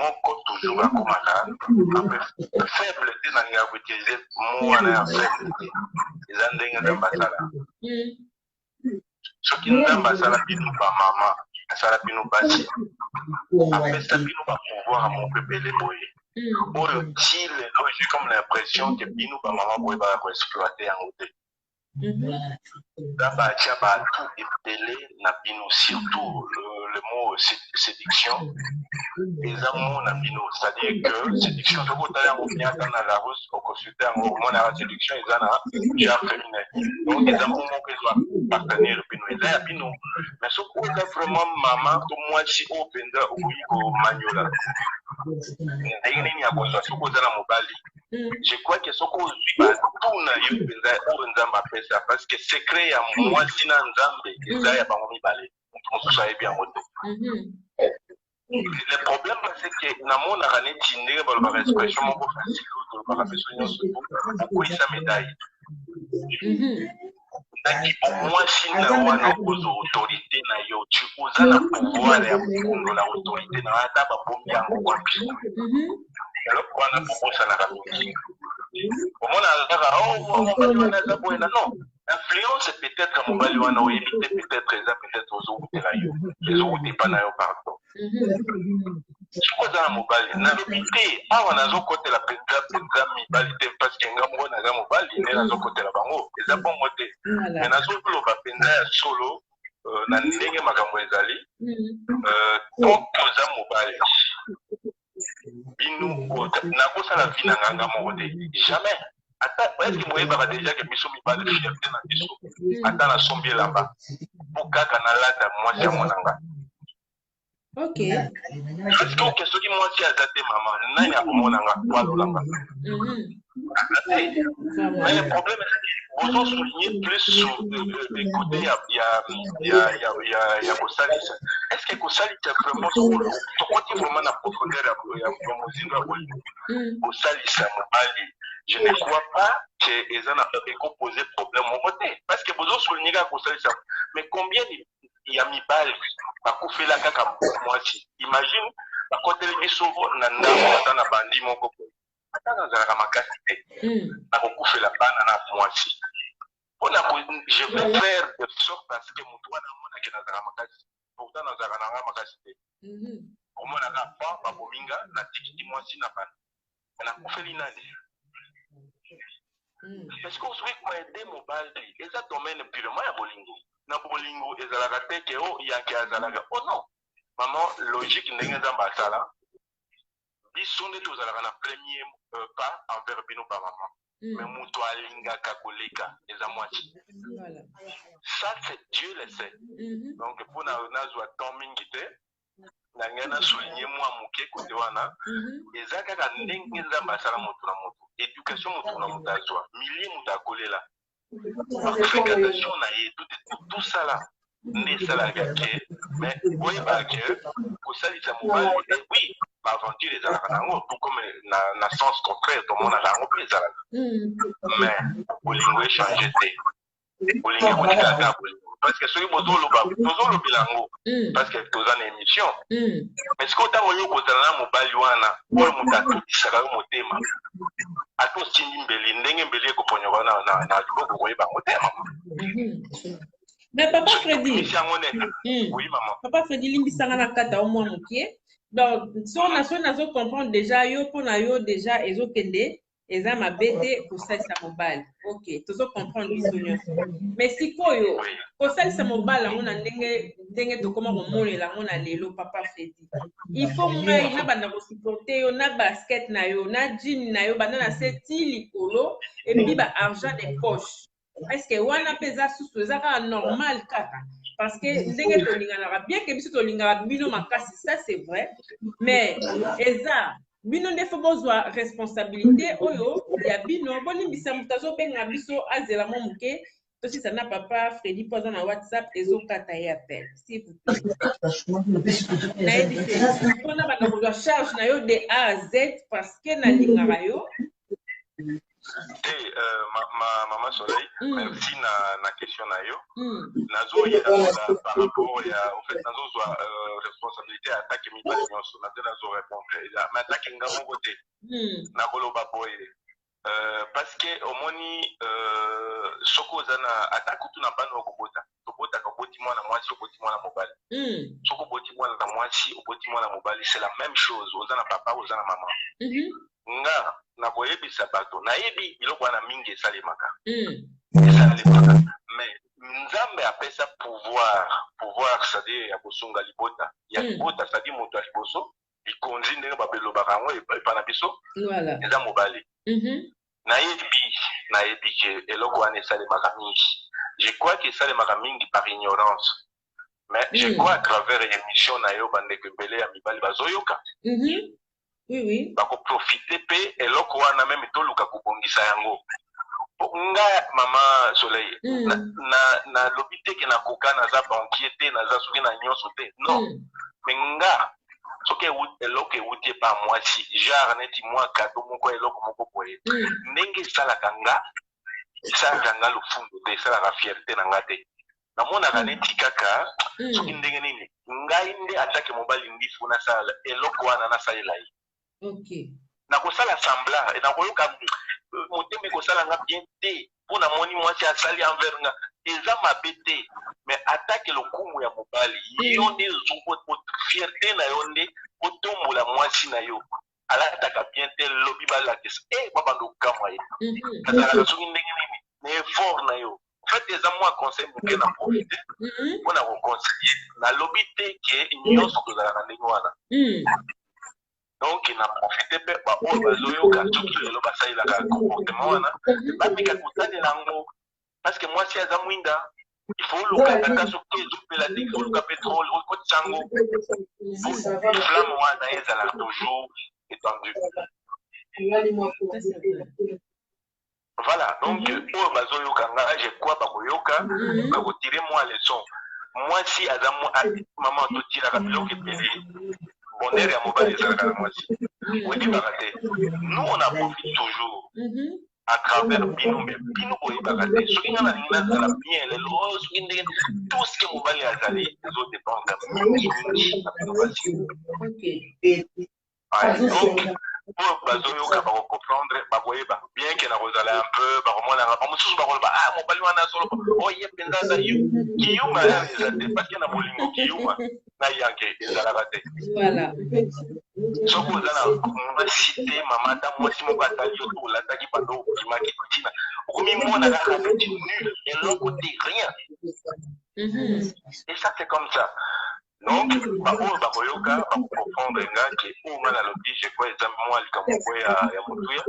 Speaker 8: mon code toujours à Komaka, un peu faible, c'est dans les utiliser, moi, on est en faible. Ils ont des ambassadeurs. Ce qui nous ambassadeurs, ils nous pas maman, ça nous pas si. Après ça, ils nous pas pouvoir à mon bébé les boyers. Pour le style, j'ai comme l'impression que ils nous pas maman pour exploiter en haut. D'abord, il y a tout épelé, surtout le mot séduction. Et ça, c'est-à-dire que séduction, je vous dis, dans la rose, au consulter, en gros, la séduction, ils ont un genre féminin. Donc, ils ont un moment qu'ils doivent partenaire, mais ce qu'on a vraiment maman, comme moi, si on vend au Magnola. Il y a besoin de mobile. Je crois que ce qu'on a tout n'a pas ça parce que c'est créé à moi si dans Zambé ils a pas mis balé on se bien monté. Le problème c'est que na mon arane tindé ba ba expression mon facile ba ba besoin beaucoup ça médaille. Donc au moins si na wana aux autorités na yo tu osa na pouvoir ya kundo la autorité na ata ba bombi yango kwa pili. Alors on a proposé la raconter. Comment on a non. Influence peut-être à mon baluana ou éviter peut-être aux autres les autres pas na yo pardon. Je crois dans mon bali na l'obité ah on a zo côté la peut-être mibalité parce que ngambo na mon bali il est na zo côté la bango et ça bon côté mais na zo lo ba penza solo na ndenge makambo ezali donc za mobali binu na kosa la vie na nganga mode jamais. Attends, est-ce que vous voyez déjà que Bissou mi parle de fierté dans Bissou? Attends, la sombier là-bas. Pour qu'à Canada, moi, c'est mon anga.
Speaker 6: Ok.
Speaker 8: Est-ce que ce qui moi, c'est à date, maman, n'a pas mon anga, pas là-bas. Mais le problème, c'est que vous soulignez plus sur le côté, il y a Kosalis. Est-ce que Kosalis est vraiment sur le côté vraiment la profondeur de la Kosalis, c'est mon allié. Je ne crois pas qu'ils ont posé problème au côté. Parce que vous avez souligné ça. Mais combien il y a mis balle à couper la caca pour moi aussi. Imagine, à côté de l'issue, nanda, on a bandi mon coco. Attends, dans la macacité. À couper la banane pour moi aussi. Je vais faire de sorte parce que mon toit n'a pas dans la macacité. Pourtant, dans la macacité. Au moins, on n'a pas, pas pour minga, la tiki, moi aussi n'a pas. On a coupé l'inane. Parce qu'on souhaite aider mon bal et ça domaine purement à Bolingo. Na Bolingo et à la raté que oh il y a qui a zalaga. Oh non, maman logique n'est pas d'ambassadeur. Bisous de tous à la premier pas envers Bino par maman. Mais mouto alinga kakoleka les amoiti. Ça c'est Dieu le sait. Donc pour na soit tombing nangana souligner moi moke côté wana ezaka ka ndenge nzamba asala moto na moto éducation moto na moto azwa milieu moto akolela fréquentation na ye tout ça là nde esalaka ke mais oyeba ke kosalisa mobali oui baaventure ezalaka nango tout comme na sens contraire tomonaka yango mpe ezalaka mais bolingo échange te bolingo ekotika kaka bolingo parce que soki tozolobela yango parce que toza na émission mais sikoyo ntango yo kozala na mobali wana oyo moto atotisaka yo motema atosindi mbeli ndenge mbeli ekoponyoka na liboko koyeba motema
Speaker 6: mais papa Freddy
Speaker 8: oui maman
Speaker 6: papa Freddy limbisanga na kata au moins mokie donc so nazo comprendre déjà yo pona yo déjà ezokende eza mabete kosalisa mobali ok tozo comprendre biso nyonso mais sikoyo kosalisa mobali yango na ndenge tokoma komonela yango na lelo papa Freddy il faut ngai na banda kosupporte yo na basket na yo na jean na yo banda na seti likolo et puis ba argent de poche est-ce que wana pesa susu ezaka normal kaka parce que ndenge tolinganaka bien que biso tolingaka bino makasi ça c'est vrai mais eza bino nde fo bozwa responsabilité oyo ya bino bolimbisa moto azobenga biso azela mo moke tosisa na papa Freddy mpo aza na WhatsApp ezokata ye appel s'il vous plaît nayebi te mpona banda kozwa charge na yo de A à Z parce que nalingaka yo
Speaker 8: Maman Soleil, merci na question na yo. Nazo par rapport au fait nazo responsabilité à attaquer mi bali nyonso nazo répondre. Mais attaquer ngamo côté. Na koloba boy. Parce que au moni soko zana attaque tout na bano kokota. Kokota kokoti mwana mwasi kokoti mwana mobali. Soko kokoti mwana na mwasi kokoti mwana mobali, c'est la même chose. Ozana papa, ozana maman. Nga na koyebisa bato nayebi biloko wana mingi esalemaka mais nzambe apesa pouvoir c'est-à-dire ya kosunga libota ya libota c'est-à-dire moto ya liboso likonzi ndenge babelobaka yango epa na biso eza mobali nayebi ke eloko wana esalemaka mingi je crois que esalemaka mingi par ignorance mais je crois à travers émission na yo bandeko ebele ya mibali bazoyoka
Speaker 6: oui
Speaker 8: bako profiter pe eloko wana même toluka kubongisa yango nga mama Soleil na lobite ke na koka na za banquier te na za soki na nyonso te non mais nga soki eloko euti pa mwasi genre neti mwa kato moko eloko moko boye ndenge esalaka nga lofundo te esalaka fierté na nga te namonaka neti kaka soki ndenge nini ngai nde atake mobali ndifu nasala eloko wana nasalela ye
Speaker 6: ok
Speaker 8: na kosala semblant et na koyoka motema ekosala nga bien te mpo na moni mwasi asali envers nga eza mabe te mais atake lokumu ya mobali yo nde fierté na yo nde otombola mwasi na yo alataka bien te lobi balakisa babanda okamwa ye kazalaka soki ndenge nini na effort na yo en fait eza mwa conseil moke na profite mpo na koconseiller nalobi te ke nyonso tozalaka ndenge wana donc na profite pe baoyo bazoyoka soki lelo basalelaka comportement wana bameka kotalela yango parce que mwasi aza mwinda il faut oluka kaka soki ezopela te il faut oluka pétrole okotisa yango flamme wana ezala toujours étendue voilà donc oyo bazoyoka nga je crois bakoyoka bakotire mwa leçon mwasi aza mama totiraka biloko ebele bonheur ya mobali ezalaka na mwasi oyebaka te nous on a profite toujours à travers bino mais bino boyebaka te soki nga nalingi nazala bien lelo soki ndenge tout ce que mobali azali ezodépendre mingi na bino basi donc oyo bazoyoka bakocomprendre bakoyeba bien ke nakozala un peu bakomonaka bamosusu bakoloba mobali wana azoloba oye mpenza aza kiyuma eza te parce que na bolingo kiyuma na yanke ezalaka te soki oza na mwasi te mama ata mwasi moko atali yo to olataki bando okimaki ntina okomi mona kaka neti nul eloko te rien et ça c'est comme ça Donc, bakoyoka bakokomprendre nga ke oyo nga nalobi je crois eza mwa likambo ya motuya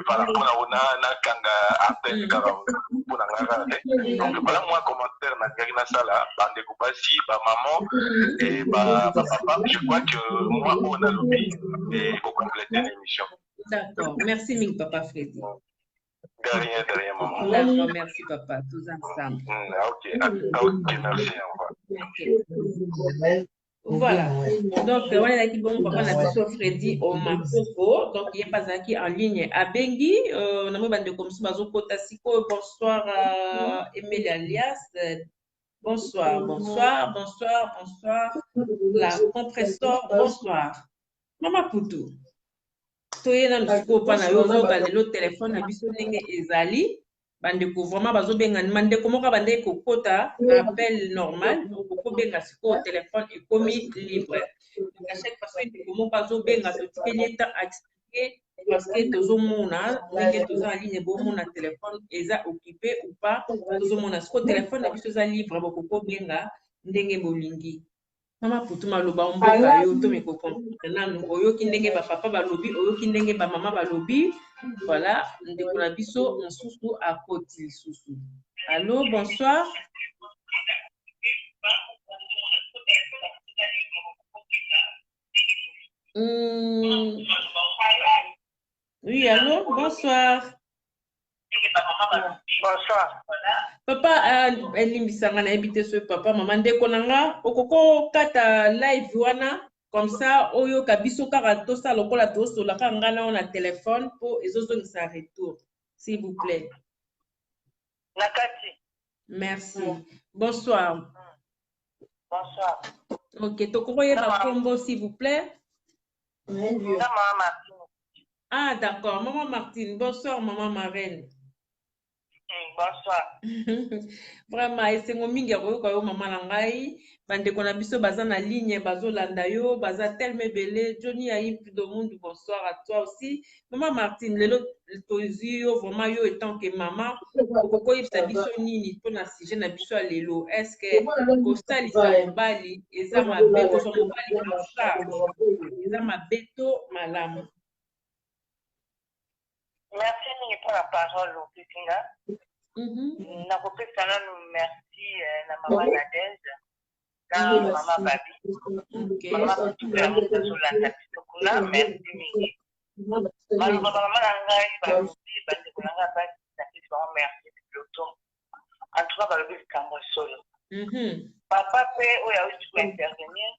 Speaker 8: voilà mpona ona nakanga appel kaka mpona nga kaka te donc bala mwa commentaire na ngaki nasala bandeko basi bamaman bapapa je crois que moi oyo nalobi ekokomplete l'émission.
Speaker 6: D'accord, merci mille papa Freddy.
Speaker 8: De rien, maman.
Speaker 6: D'accord, merci papa, tous ensemble.
Speaker 8: Ok, merci, au revoir.
Speaker 6: Voilà, donc on est là qui bon papa na biso Freddy Omakoko, donc il est pas aquí en ligne à Bengi, on a mis bande comme ça bazo kota siko. Bonsoir Emile alias, bonsoir, la compresseur, bonsoir, Mama Poutou. Toyena msiko pana yozo balelo téléphone na biso ndenge ezali bandeko vraiment bazobenga mandeko moka bande kokota appel normal okoko benga siko téléphone ekomi libre donc à chaque fois ndeko moka bazobenga totikeli eta expliquer parce que tozomona ndenge toza en ligne bomona téléphone eza occupé ou pas tozomona siko téléphone na biso eza libre bokoko benga ndenge bolingi. Mama Poutou maloba mboka yo to meko comprendre nanu oyoki ndenge ba papa balobi oyoki ndenge ba mama balobi voilà ndeko na biso nsusu akoti lisusu. Allô, bonsoir. Oui, allô, bonsoir.
Speaker 7: Bonsoir.
Speaker 6: Papa elimbisanga na ebite so papa mama ndeko nanga okoko kata live wana comme ça oyo kabiso kaka tosa lokola tosola kanga na téléphone po ezozongisa retour s'il vous plaît.
Speaker 7: Nakati.
Speaker 6: Merci. Bonsoir.
Speaker 7: Bonsoir.
Speaker 6: Ok, tokoko yeba kombo s'il vous plaît.
Speaker 7: Maman Martine.
Speaker 6: Ah d'accord, maman Martine. Bonsoir maman Marraine.
Speaker 7: Bonsoir.
Speaker 6: Vraiment, esengo mingi akoyoka yo mama na ngai bandeko na biso baza na ligne bazolanda yo baza tellement belé Johnny Aïp de monde. Bonsoir à toi aussi maman Martine. Lelo tozwi yo vraiment yo étant que maman okoko yebisa biso nini mpona sujet na biso ya lelo. Est-ce que kosalisa mobali eza mabe kozwa mobali en charge eza mabe to malamu?
Speaker 7: Merci pour la parole au Pékinga. Na kopesa nanu merci na mama Nadège na mama Babi. Mama Poutou mozolanda biso kuna merci mingi. Maloba mama na ngai balobi bandeko na ngai basi merci piloto. En tout cas balobi likambo solo. Papa pe oyo awuti kointervenir.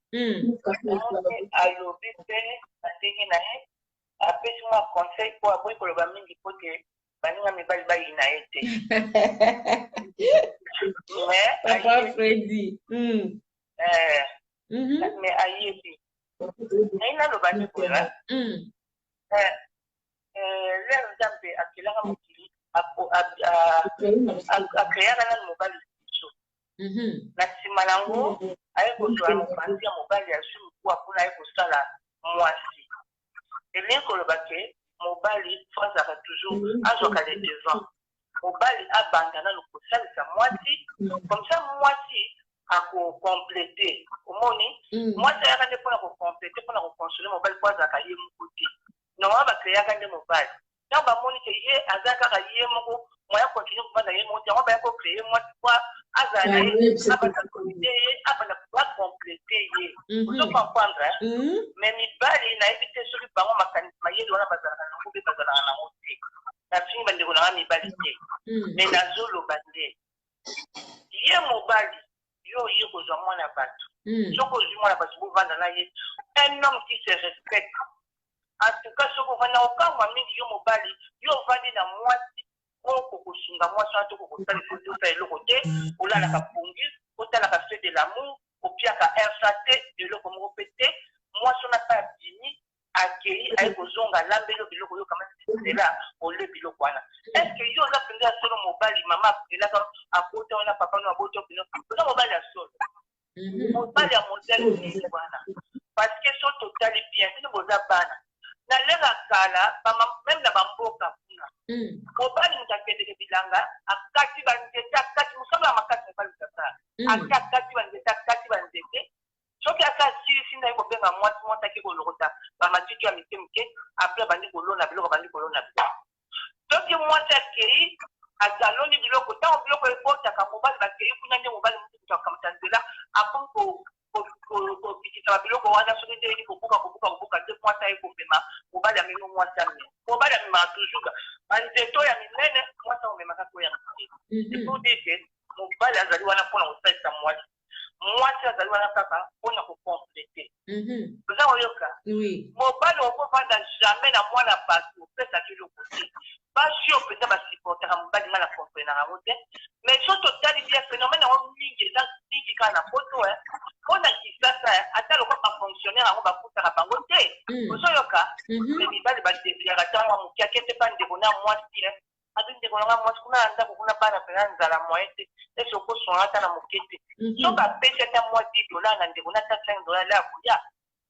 Speaker 7: Alobi pe bandenge na ye apesi mwa conseil po aboyi koloba mingi po ke baninga mibali bayina ye te.
Speaker 6: Papa Freddy.
Speaker 7: Mais ayebi nayi naloba nde kola lero nzambe akelaka mokili akreaka nanu mobali biso na nsima nango aye kozwa mopanzi ya mobali azwi mikuwa mpona aye kosala mwasi elingi koloba ke mobali fo azalaka toujours azwaka les devants mobali abanda nanu kosalisa mwasi comme ça mwasi akokomplete omoni mwasi ayaka nde mpona kokomplete mpona kokonsole mobali po azalaka ye moko te normalement bakreaka nde mobali ntango bamoni ke ye aza kaka ye moko moya continue kobanda ye moko te yango baya kokreye mwasi po azala ye abanda komite ye abanda bakomplete ye ozo comprendre mais mibali nayebi te soki bango makanisi mayeli wana bazalaka nango mpe bazalaka nango te nafingi bandeko nanga mibali te mais nazoloba nde ye mobali yo oye kozwa mwana bato soki ozwi mwana bato bovanda na ye un homme qui se respecte en tout cas soki ovanda okangwa mingi yo mobali yo ovandi na mwasi oko kosunga mwasi wana to kokosalisa tosala eloko te olalaka pongi otalaka fait de l'amour opiaka ersa te eloko moko mpe te mwasi wana mpe abimi akei aye kozonga lambelo biloko yo kama sela ole biloko wana est ce que yo oza mpenza ya solo mobali mama akelaka akota wana papa no abota biloko oza mobali ya solo mobali ya modele nini wana parce que so totali bien bino boza bana na lenga kala même na bamboka kuna mobali moto akendeke bilanga akati banzete akati mosala ya makasi mobali kaka akakati banzete soki akasilisi ngai kobenga mwasi aki kolokota bamatiki ya mike mike apres bandi kolona biloko soki mwasi akei azaloni biloko ntango biloko ekotaka mobali bakei kuna nde mobali mosusu akamata nzela akomi kopikisa babiloko wana soki nde eli kobuka nde mwasi aye komema mobali amemi mwasi amema mobali amemaka toujours banzete oyo ya minene mwasi amemaka koya mike pour dire que mobali azali wana mpona kosalisa mwasi azali wana kaka mpona kokomplete oza koyoka mobali okovanda jamais na mwana bato opesaki eloko te basi oyo mpenza basupportaka mobali nga na komprenaka yango te mais so totali bia phénomène yango mingi eza mingi kaka na poto mpona kisasa ata lokwa bafonctionnaire yango bakutaka bango te ozoyoka me mibali badeviaka ntango moke akete pa ndeko na mwasi ati ndeko nanga mwasi kuna na ndako kuna bana mpena nzala moye te esi okosonga ata na moke te so bapesi ata mwa $10 na ndeko na ata $5 le akoya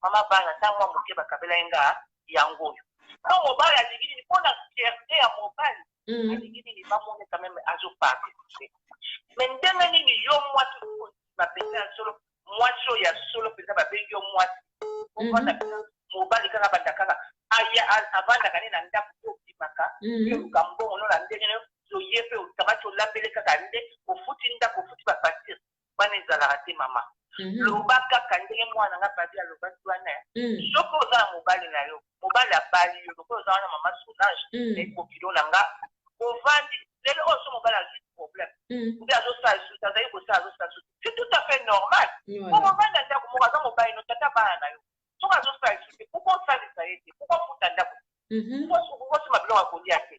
Speaker 7: mama bana ata mwa moke bakabela ye nga yango oyo so mobali alingi nini mpona fierté ya mobali alingi nini bamone quand même azoparticipe me ndenge nini yo mwasi bapenza ya solo mwasi oyo ya solo mpenza babengi yo mwasi ovanda mobali kaka banda kaka avandaka ne na ndako to okimaka yoluka mbongo no na ndenge oye mpe okamati olambele kaka nde ofuti ndako ofuti bapartir wana ezalaka te mama loba kaka ndenge mwana nga padi alobaki wana soki oza na mobali na yo mobali abali yo lokola oza wana mama solange ekokilo na nga ovandi lelo oyo so mobali azwi problème mpe azosala suti azali kosala azosala suti c'est tout à fait normal po mobali na ndako moko aza mobali no tata bana na yo soki azosala suti pourkoi osalisa ye te pourkoi ofuta ndako okosoma biloko akolia te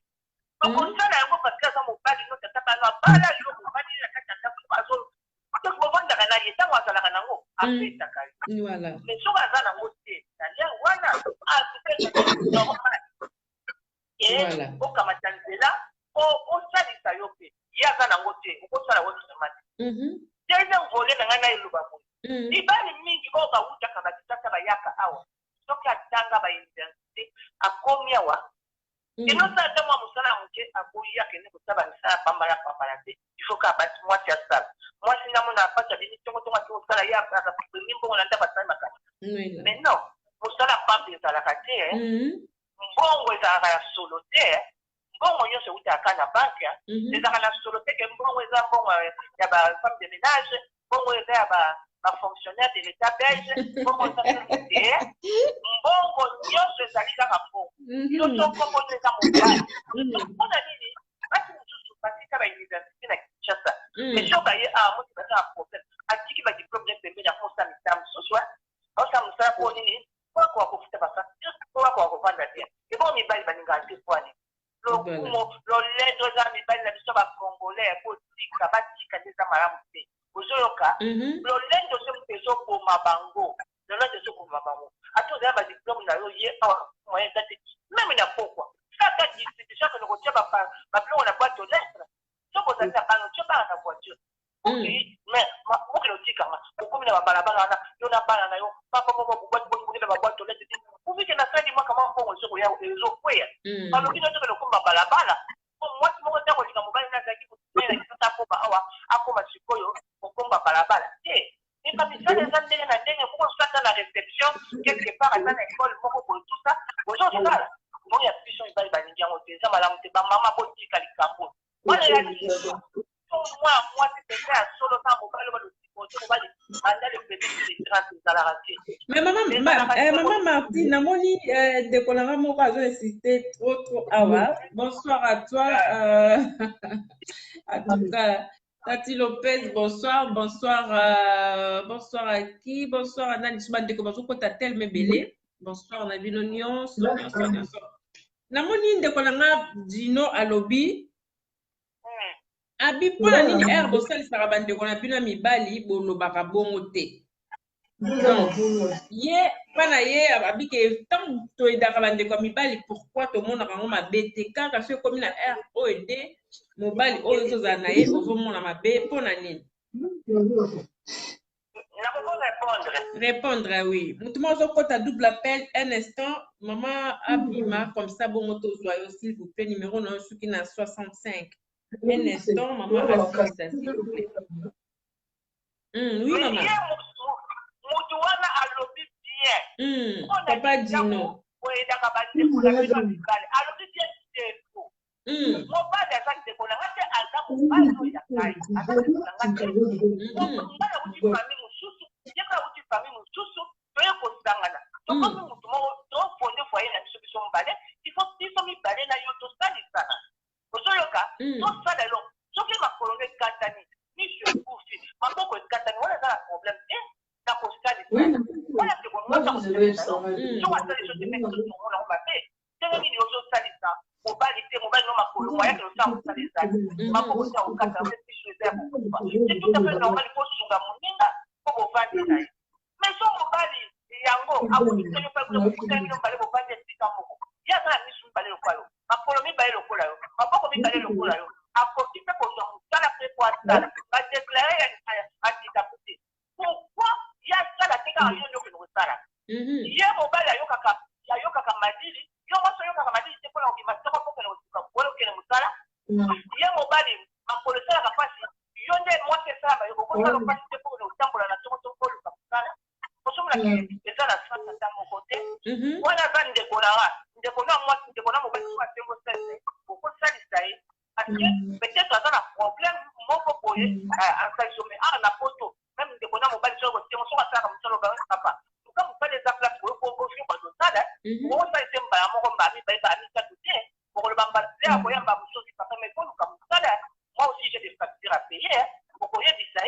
Speaker 7: okosala yango parce que aza mobali no tata bana abala yo mobali na kati ya ndako ovandaka na ye ntango azalaka nango apesaka ye mais soki aza nango te talia wana normal okamata nzela osalisa yo mpe ye aza nango te okosala wosema te deuxième volet na ngai na eloba boye libali mingi oyo bawutaka bakitata bayaka awa soki atanga bauniversité akomi awa enosala ta mwa mosala ya moke akoyi akende kosala misala pambala te ifo ka bati mwasi asala mwasi namona apasa bini tongotongo ati kosala ye apasapemi mbongo na nda basali makasi mais non mosala pambe ezalaka te mbongo ezalaka ya solo te mbongo nyonso eutaka na banke ezalaka na solo te ke mbongo eza mbongo ya bafemme de ménage mbongo eza ya bafonctionnaire de l'état belge mbongo eza te mbongo nyonso ezali kaka mbongo nyonso mbongo nyo eza mobali mpona nini basi mosusu batika bauniversité na kinshasa mais soki aye awa moti baza na problème atiki badiplôme ne pembeni akosa misala mosusu aosala mosala mpo nini po akoka kofuta bafacture po akoka kovanda te ebongo mibali balingaka te pwani lokumo loledo eza mibali na biso bacongolais kotika batika nde eza malamu te ozoyoka lolendo so mpe ezoboma bango lolendo ezoboma bango ati ozala badiplôme na yo ye awa moyen eza te meme na pokwa saka distribution kene kotia babiloko na boîte aux lettres soki ozali na bana otia bana na voiture mais mokili otikanga okomi na babalabala wana yo na bana na yo papapapabokina baboîte aux lettres ovike na fin du mois kama mbongo ezokoya ezokweya balobi notokele okomi babalabala mwasi moko ntango olinga mobali na azalaki kotumela kisasa akoma awa akoma sikoyo okomba balabala te eka misala eza ndenge na ndenge moko osata na réception quelque part ata na école moko boye tusa ozosala mbongo ya biso mibali balingi yango te eza malamu te bamama botika likambo wana ya liso mwasi pesa ya solo na mobali balosikote mobali anda le petit de grande ezalaka te
Speaker 6: mais maman Martine namoni ndeko nanga moko azoinsiste trop awa bonsoir à toi en tout cas Tati Lopez, bonsoir à qui? Bonsoir à Nani Soubandeko, bonsoir à Tel Mebele, bonsoir à Nabino Nyonso. Namoni ndeko nanga Dino Alobi. Abi pona nini bosali sarabande kona bino mibali bolobaka bongo te. Donc, ye pana ye abike tant to edaka bande ko mibali pourquoi to mona kango mabete kaka so komi na OED mobali oyo toza na ye ozomona mabe pona nini? Répondre oui. Mutumo ozokota double appel un instant maman Abima comme ça bongo to soyo s'il vous plaît numéro na suki na 65. Un instant maman assiste s'il vous plaît. Oui, maman.
Speaker 7: Mutu wana alobi bien.
Speaker 6: Papa Dino.
Speaker 7: Oyedaka bandeko na bino mibale. Alobi bien ndeko. Mobali aza ndeko na nga te aza mobali oyo ya kai. Aza ndeko na nga te. Ngana uti fami mosusu. Yeka uti fami mosusu. Toye kosangana. Tokomi mutu moko tofonde foye na biso biso mibale. Biso mibale na yo tosalisana. Ozoyoka tosala eloko. Soki makolo ekatani. Miso ekufi. Maboko ekatani. Wana eza na problème te. Na kosalisana. Wana ndeko mwasa kosalisana. So wasali so te meki tozomona obabe. Tenge nini ozosalisa. Mobali te mobali no makolo moya ke osala kosalisana. Maboko te okata. Miso eza ya kokufa. C'est tout à fait normal. Il faut sunga moninga. Faut bovandi na ye. Mais so mobali yango akutisa yo pa kutisa yo mbale bovandi esika moko. Ya za miso mbale lokola yo. Makolo mibale lokola yo. Maboko mibale lokola yo. Akokisa kozwa mosala pe kwa sala. Ba déclarer anti-taputé. Pourquoi ya sala teka yo nyoko ngosala? Ye mobali ayokaka madili. Yo moso yokaka madili te pona okima soko ko kena osika. Wala okena mosala. Ye mobali makolo sala kapasi. Yo nde mwase sala ba yo ko sala kapasi te pona otambola na soko soko ko sala. Osomla ke ezala sala ta mokote. Wana ba ndeko na mwasi ndeko na mobali ko atengo sese. Ko sala sai. Peut-être dans un problème, mon copain, na photo, même des bonhommes au bas de on soit ça comme ça, le papa. Quand vous faites des appels pour le salé, vous faites un bain, mon mari, pour le bambasser, à voyer un babouchon qui s'appelle mes fonds, comme ça. Moi aussi, j'ai des factures à payer, vous pourriez dire ça.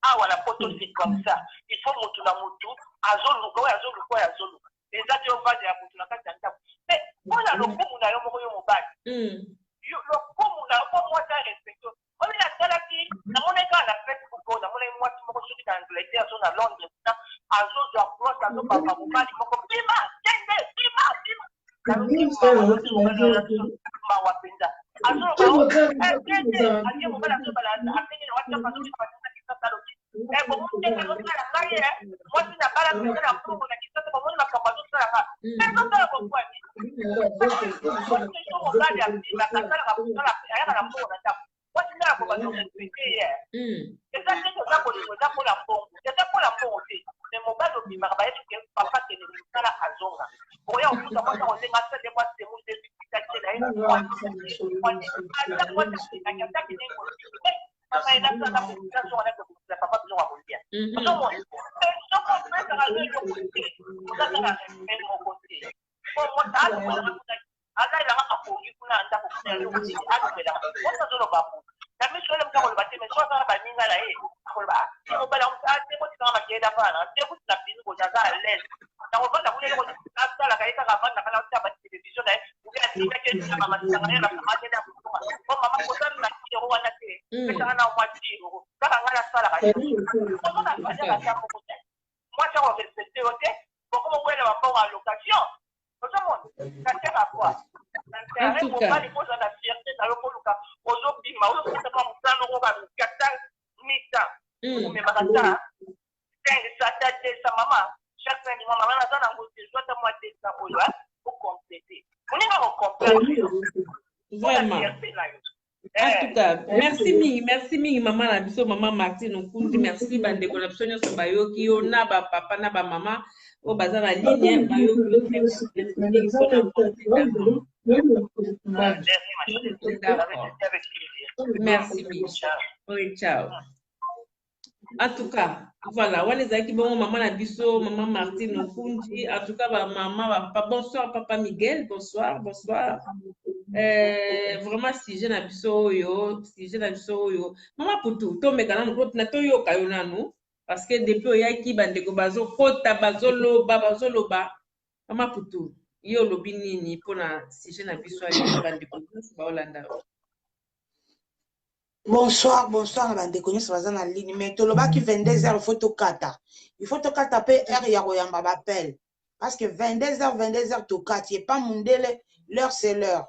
Speaker 7: Ah, voilà, photo, c'est comme ça. Il faut monter la moto, à zone, à zone. Les ados vont dire à moto, la carte d'antenne. Mais, voilà, le coup, on a eu mon bac. Le coup, on a moi, ça respecte. On est la seule qui, dans mon école, la fête pour qu'on a mon moi, qui m'a reçu dans l'Angleterre, à Londres, à zone, j'emploie, à zone, papa, vous parlez, mon copain, Pima.
Speaker 6: Vraiment. En tout cas, merci mingi maman la biso maman Martine Okundi, merci bande collapsion sur bayoki ona ba papa na ba maman au bazar la ligne merci Micha. Oui, ciao. En tout cas, voilà, on les a qui bon maman la biso maman Martine Okundi, en tout cas ba maman papa bonsoir papa Miguel, bonsoir. Vraiment si je n'abisso yo maman Poutou to me kana mko na to yo kayona no parce que depuis oya ki bandeko bazo kota bazolo ba maman Poutou yo lobi nini pona si je n'abisso yo bandeko ba Holanda.
Speaker 9: Bonsoir bandeko nyonso baza na ligne mais to loba ki 22h il faut to kata pe heure ya koyamba ba appel parce que 22h to kata pas mundele l'heure c'est l'heure.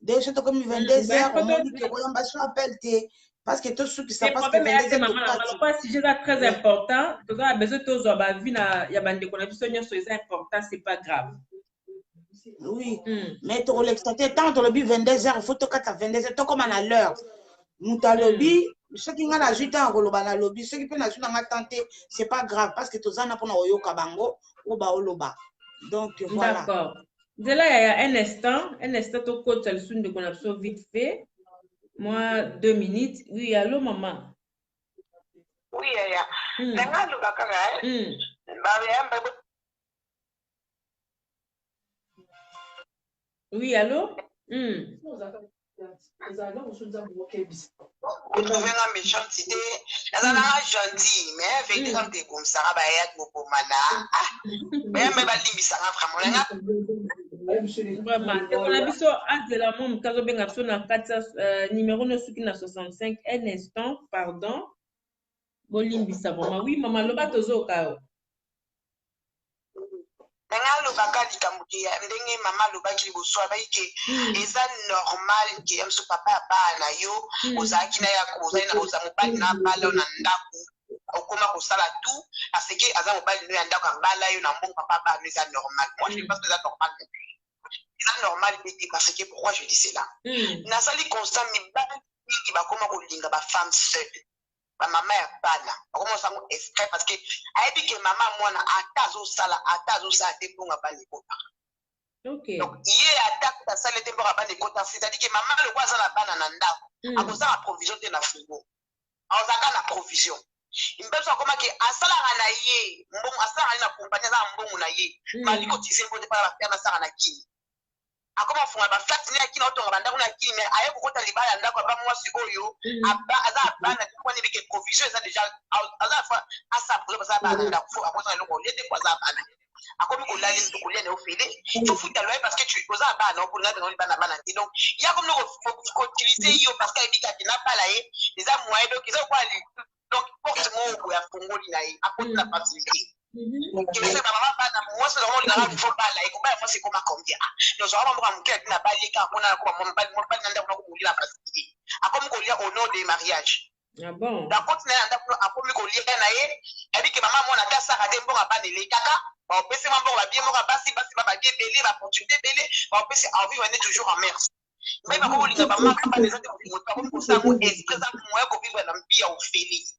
Speaker 9: Déjà, comme 22h, on dit que on appelle parce que tout ce qui s'est passé,
Speaker 6: si c'est très important, tu as besoin de c'est important, c'est pas grave.
Speaker 9: Oui, mais tu as tant le 22h, il faut que tu 22h, tu comme à l'heure. Nous t'as le Ce qui n'a juste un roloba na lobby, ce qui peut na juste un tenter, c'est pas grave parce que tous en a pour oyo kabango ou ba oloba. Donc voilà.
Speaker 6: D'accord. De là, il y a un instant, tout coach, ça le sonne de qu'on a vite fait. Moi, 2 minutes. Oui, allô, maman.
Speaker 7: Oui, nanga lubakaka
Speaker 6: Oui, allô?
Speaker 7: On trouve une méchanceté. Elle est gentille, mais elle fait comme des comme ça, bah elle est beaucoup mana. Mais elle m'a dit ça vraiment.
Speaker 6: Vraiment. C'est qu'on a vu ça à de la même caso ben abso na 4 numéro 9 na 65 un instant, pardon. Bolimbi ça vraiment. Oui, maman loba tozo kao.
Speaker 7: Nanga lobaka likamuki ndenge mama lobaki liboso abaiki eza normal ke yamso papa bana yo ozaki na ya kozai na oza mobali na bala na ndako okoma kosala tout parce que aza mobali no ya ndako ambala yo na mbongo papa bana eza normal. Moi je pense que c'est normal. C'est normal parce que pourquoi je dis cela? Nasali constant mi bana qui va koma kolinga ba femme seule. Ma maman ya bana comment ça mo exprès parce que aibi que maman mwana atazo sala te ponga bana kota.
Speaker 6: OK.
Speaker 7: Donc hier attaque ta sala te ponga bana kota, c'est-à-dire que maman le kwa sala bana na ndako akoza la provision te na frigo. Azaka na provision. Imbeso koma ke asala na ye mbongo asala na compagnie za mbongo na ye mali ko tisembo te para faire na sala na kini. Akoma funga ba flat ni akina otonga banda kuna kini mais aye kokota libala ndako ba mwasi oyo aza bana kwa ni bike provision eza déjà aza fa asa pour ça bana ndako fo akosa loko lete kwa za bana akomi ko lali ndoko lene ofele tu futa loye parce que tu oza bana pour na ngoni bana donc il y a comme ko utiliser yo parce que bika kina pala ye eza moyen donc ils ont quoi donc porte mo ya fongoli na ye akomi na facilité. Je sais pas maman moi c'est vraiment le faut pas là et comment moi c'est comment combien nous avons mon mon na bali ka on a quoi mon bali nanda ko ko la facilité akomi ko lia au nom des mariages.
Speaker 6: Ah bon
Speaker 7: da continue nanda ko akomi ko lia na ye et puis que maman moi na ta saka de mbonga ba ne le kaka ba pesi mambo ba bien mo ka basi ba bien belé ba opportunité belé ba pesi envie on est toujours en mer. Mais ba ko linga ba maman ba les autres ko ça mo exprès moi ko vivre na mpia au félix.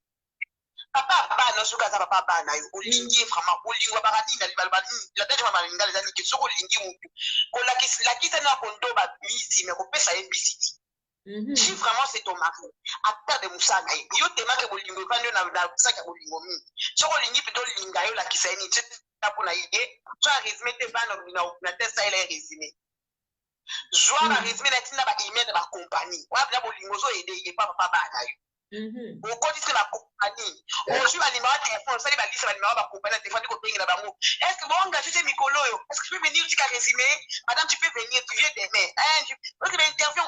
Speaker 7: Papa bana suka za papa bana yo olingi vraiment olingwa barani na libalba la tete mama linga les années que soko olingi mutu ko la kisa na kondo ba misi mais ko pesa mbisi. Si vraiment c'est ton mari ata de musanga yo te maki bolingo vando na saka bolingo mi soko olingi plutôt linga yo la kisa ni tata pona yé ça résumé te bana na testa ile résumé joie ba résumé na tina ba email ba compagnie wa bla bolingo zo aider yé papa bana yo. Au côté la compagnie, aujourd'hui, le numéro de téléphone, ça, il va dire le numéro de la compagnie, le téléphone, est-ce que vous engagez ces Mikolo? Est-ce que tu peux venir, tu peux résumer? Madame, tu peux venir, tu viens demain. Tu peux l'interview,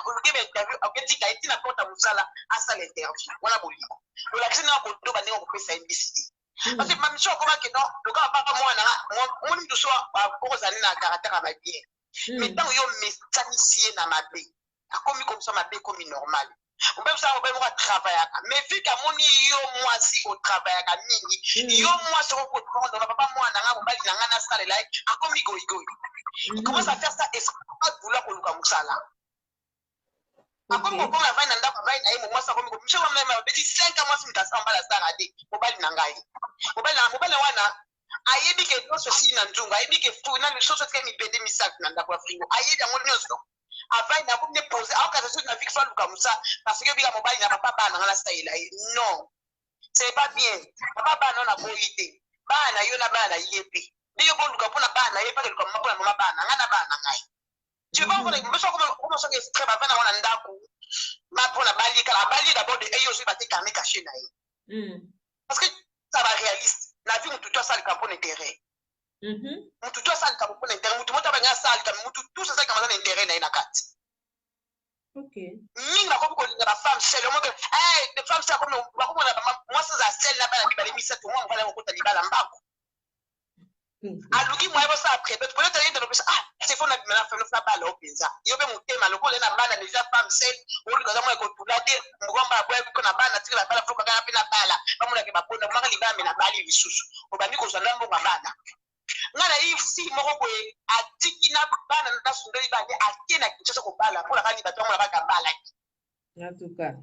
Speaker 7: tu as été la porte à Moussala, à ça l'interview. Voilà, bon, le l'accès n'a pas de bonne, on peut faire une parce que ma mission, comment que non, le gars, papa, moi, on nous soit pour années dans caractère à ma vie. Mais tant que yo me stanifié dans ma vie, comme ça, ma vie comme normal. On peut ça on peut travailler mais vu qu'à mon yo moi si au travail à mingi yo moi sur on papa moi nanga mobali nanga na sala là a comme go il commence à faire ça et pas vouloir ko luka musala a comme on va na ndako va na moi ça comme monsieur même petit 5 mois si mtasa mbala sala de mobali nanga yi mobali wana ayebi ke no so si na nzunga ayebi ke fu na so so ke mi bende mi sac na ndako afriko ayebi ngo nyoso avant na comme poser en cas de na fixe comme ça parce que biga mobile na papa bana na style non c'est pas bien papa bana na boyité bana yo na bana yepe biyo bo luka pona bana yepe ke comme pona mama bana ngana bana ngai tu vois comment ça est très bana wana ndako ma pona bali kala bali d'abord de eyo so baté carnet caché na yi parce que ça va réaliste na vie tout ça le capon intérêt mutu to sali kama kuna intérêt mutu mota banga sali kama mutu tout ça kama na intérêt na ina kati.
Speaker 6: OK.
Speaker 7: Mingi na ko linga ba femme seule mo de femme ça comme ba ko na moi ça seule na bana bibale misa to mo ngala ko ta libala mbako. Aluki moi ça après peut être aller dans le c'est fond na bimela femme na bala openza. Yo be mutema loko le na bana déjà femme seule o li kama ko tulade ngomba boye ko na bana tiki la bala fuka kana pina bala. Ba mo na ke ba pona maka libala na bali lisusu. Obani ko zana mbo bana. Ngana si moko boye atiki na bana na sundeli bande akena kichoso ko bala pour la kani bato ngala baka bala
Speaker 6: en tout cas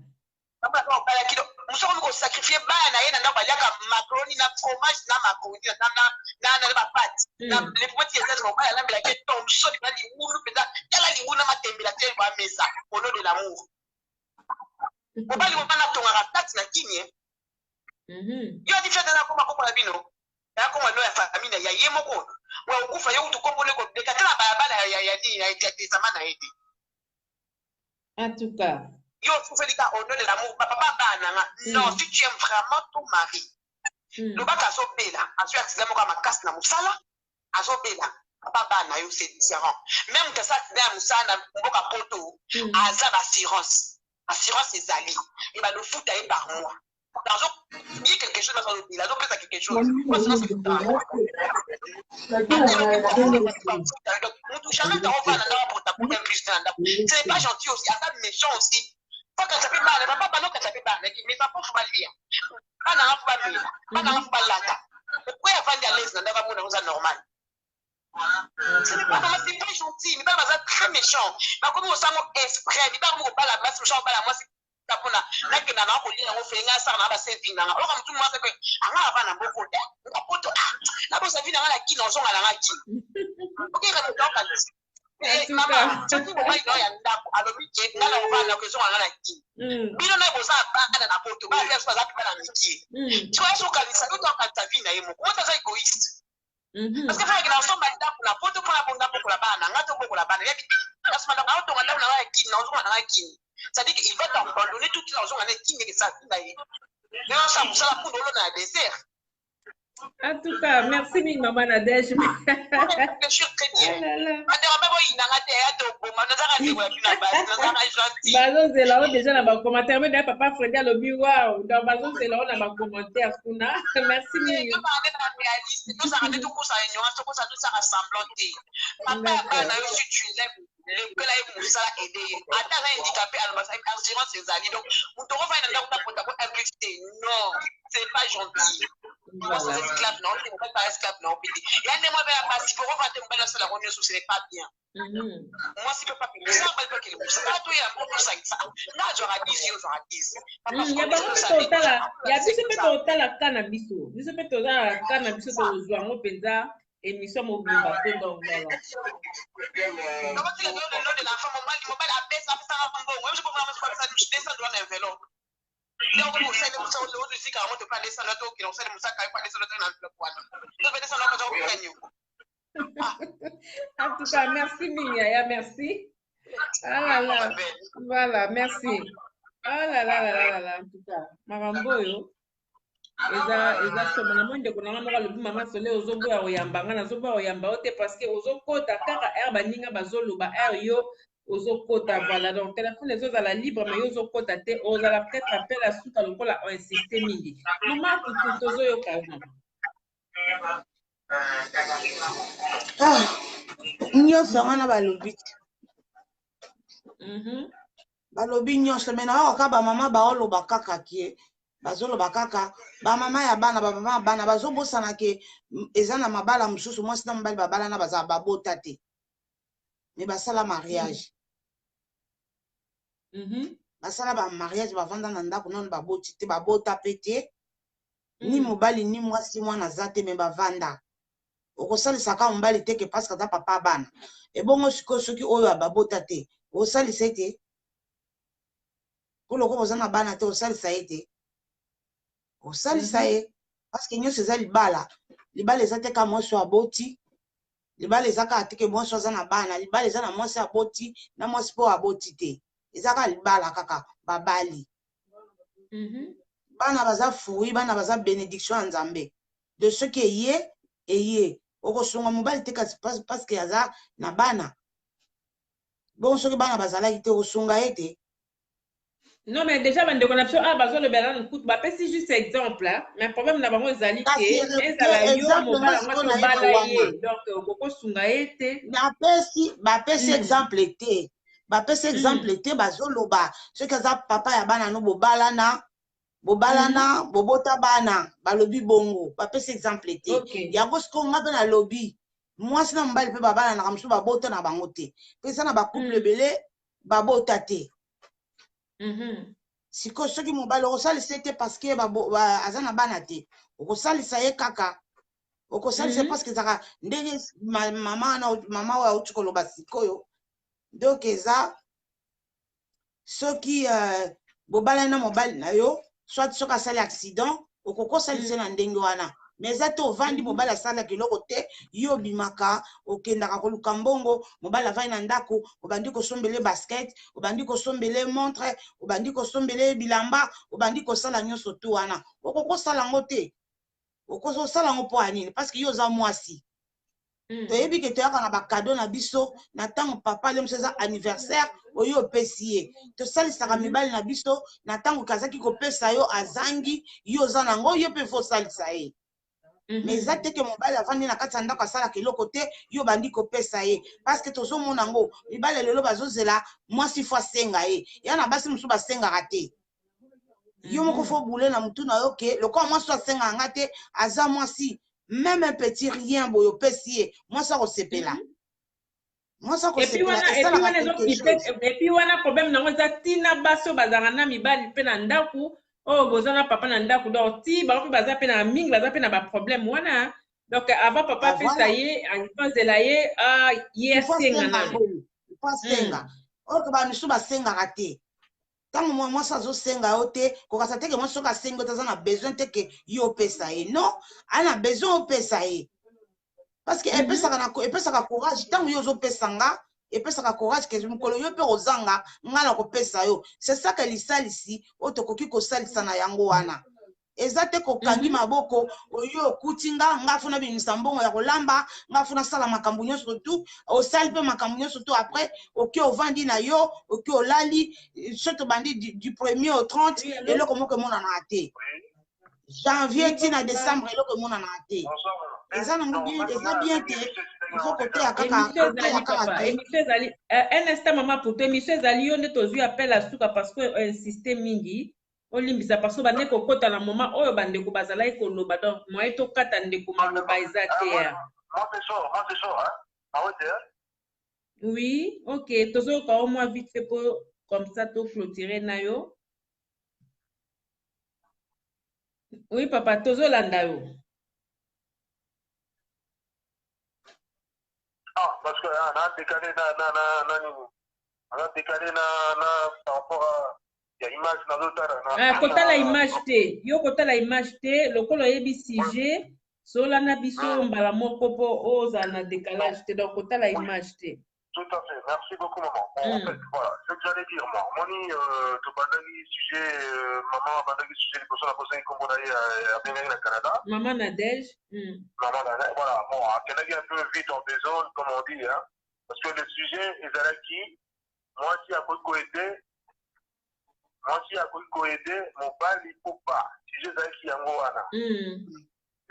Speaker 7: Nous sommes sacrifiés na baliaka macaroni na fromage na macaroni na ba pâte na les potes qui sont pas la la que tombe chaud na li wulu peda yala li wuna matembela te ba mesa au nom de l'amour. On va lui prendre ton ratat na kimie. Yo di fete na koma ko la bino. Ya koma no ya famille ya yemo ko. Wa ukufa yo utukombole ko de katala barabara ya ni ya samana eti.
Speaker 6: En tout cas,
Speaker 7: Yo, tu fais au nom de l'amour. Papa, non, si tu aimes vraiment ton mari, le bac à Zobela, à ce accident, comme à casse na musala, à Zobela, papa, c'est différent. Même que ça, c'est un musala, à poto, à Zab assurance. Assurance, c'est Zali. Et ben, le foot est par mois. Il y a quelque chose dans le pays, là, donc ça quelque chose. Moi, sinon, c'est tout. C'est pas gentil aussi, c'est méchant aussi. Faut que ça fait mal, papa non que ça fait mal, mais ça faut pas lire. Pas dans la faut pas lata. Pourquoi avant d'aller dans la famille c'est normal. C'est pas gentil, mais pas très méchant. Mais comme on s'en esprit, mais pas pas la base, méchant pas la moi c'est tapona. Là que dans la colline on fait un ça na c'est vina. Alors comme tout le monde sait que anga avant na beaucoup on poto la bosse vina la qui dans son à la qui. OK, on doit maman, tu peux pas y aller alors que là on va la question à la qui. Bino na boza ba na poto ba faire ça za na miki. Tu vois so kanisa ndo ta vie na yemo. Comment ça égoïste? Parce que frère dans son balda pour la poto pour la bonda pour la bana, ngato pour la bana. Ya parce que na auto ngala na qui na zo na qui. Ça dit qu'il va t'abandonner tout dans son année qui mais ça na yi. Mais on ça musala pour dans le désert.
Speaker 6: En tout cas, merci mille maman Nadège. Bazon c'est là déjà dans ma commentaire mais papa Freddy a le bureau dans Bazon c'est là on a ma commentaire kuna. Merci mille.
Speaker 7: Le que là il ça aider attends handicapé à assurance ses alliés donc on te refait un temps pour impliquer non c'est pas gentil voilà c'est esclave non c'est pas esclave non il y a des mauvais passer pour refaire un bel salaire on ce n'est pas bien moi si peut pas ça va pas qu'il ça va tout il y a beaucoup ça là j'aurai 10
Speaker 6: il y a pas total il y a plus que total cannabis plus que total cannabis to zo ngo penza émission mobile bateau donc voilà
Speaker 7: comment tu le nom de la femme mobile a baissé ça bon moi je peux vraiment ça je descends dans l'enveloppe donc vous savez vous savez l'autre ici quand on te parle descendre l'autre qui on sait ça quand pas descendre dans l'enveloppe quoi donc vais descendre quand on gagne
Speaker 6: en tout cas merci Minia merci ah là là voilà merci ah là là en tout cas maramboyo eza soma na monde ko nanga moko lobi mama sole ozoboya oyambanga na zoboya oyamba ote parce que ozokota kaka air baninga bazoloba air yo ozokota voilà donc téléphone ezozala libre mais yo ozokota te ozala peut-être appel à suka lokola insisté mingi mama tozoyoka
Speaker 9: nyonso wana balobi balobi nyonso me na oka bamama baoloba kaka kie bazoloba kaka bamama ya bana bamama ya bana bazobosana ke eza na mabala mosusu mwasi na mobali babala na bazala babota te me basala mariage basala bamariage bavanda na ndako nano baboti te babota pe te ni mobali ni mwasi mwana aza te me bavanda okosalisaka mobali te ke paske aza papa bana ebongo sikoyo soki oyo ababota te osalisa ete poloko boza na bana te osalisa ye te osalisa ye paske nyonso eza libala eza te ka mwasi aboti libala eza kaka te ke mwasi aza na bana libala eza na mwasi aboti na mwasi mpo aboti te eza kaka libala kaka babali bana baza fui bana baza bénédiction ya nzambe de soki eye okosunga mobali te kasi paske aza na bana bon soki bana bazalaki te osunga ye te.
Speaker 6: Non, mais déjà, on a besoin de le coup de c'est juste exemple là. Mais le problème, là, c'est que donc, beaucoup sungaete.
Speaker 9: Bapesi exemple était. Bapesi exemple était, bazoloba. Ce que ça, papa ya bana no bobalana, bobota bana, balobi bongo. Bapesi exemple était. Ya gosko ngabe na lobby. Moi, si na mbali pe babana na kamsu babota na bangote. Pe ça na ba couple belé, babota te. siko soki mobali okosalisa ye te parce que aza na bana te okosalisa ye kaka okosalisa parce que ezaka ndenge mama oyo auti koloba sikoyo donc eza soki bobala na mobali na yo soit soki asali accident okokosalisa na ndenge wana mais eza te ovandi mobali asalaka eloko te yo obimaka okendaka koluka mbongo mobali avandi na ndako obandi kosombele basket obandi kosombele montre obandi kosombele bilamba obandi kosala nyonso tu wana okokosala yango te okosala yango mpo ya nini parce que yo oza mwasi toyebi ke toyaka na bakado na biso na ntango papa le mosu eza anniversaire oyo opesi ye tosalisaka mibali na biso na ntango kazaki kopesa yo azangi yo oza nango yo mpe fosalisa ye mais eza te ke mobali avandi na kati ya ndako asalaka eloko te yo bandi kopesa ye parce que tozomona yango mibali lelo bazozela mwasi fo asenga ye ya na basi mosusu basengaka te yo moko fo bule na mutu na yo ke lokola mwasi asengaka nga te aza mwasi même un petit rien boye opesi ye mwasi akosepela
Speaker 6: epuis wana problème nango eza ntina basi oyo bazalaka na mibali mpe na ndako oyo boza na papa na ndako donc ti bango mpe baza mpe na mingi baza mpe na baproblème wana donc avant papa apesa ye akozela ye ye asenga nano
Speaker 9: asenga oyo bamisu basengaka te ntango mwasi azosenga yo te kokasa teke mwasi soki asengi yo te aza na besoin teke yo opesa ye non ana besoin opesa ye parce que epesaka courage ntango yo ozopesa nga epesaka courage ke mokolo yo mpe kozanga nga na kopesa yo c'est ça ke lisalisi oyo tokoki kosalisa na yango wana eza te kokangi maboko oyo okuti nga funa bimisa mbongo ya kolamba nga funa sala makambo nyonso tu osali mpe makambo nyonso tu après oki ovandi na yo oki olali so tobandi du 1er au 30 eloko moko emonana te janvier ntina décembre eloko emonana te eza bien te ifo koteya kaka
Speaker 6: émission ezali un instant mama poto émission ezali yo nde tozwi appel asuka parce que insiste mingi olimbisa parce que bande kokota na moma oyo bandeko bazalaki koloba donc moye tokata ndeko maloba eza te oui ok tozoyoka o mwa vite fait po comme ça toclôturer na yo oui papa tozolanda yo
Speaker 8: parce que on a décalé par rapport à image
Speaker 6: kotala image te yo kotala image te lokola oyebi sujet solanda biso mbala moko po ozala na décalage te donc kotala image te.
Speaker 8: Tout à fait, merci beaucoup maman. Bon, en fait, voilà, ce que j'allais dire moi, moni to bandagi sujet maman bandagi sujet liboso na posé comme on a bien au Canada.
Speaker 6: Maman Nadège.
Speaker 8: Maman Nadège, voilà, bon, Canada un peu vite en désordre comme on dit, hein, parce que le sujet est là qui, moi si à quoi aider, mon bal il faut pas, sujet là qui en wana.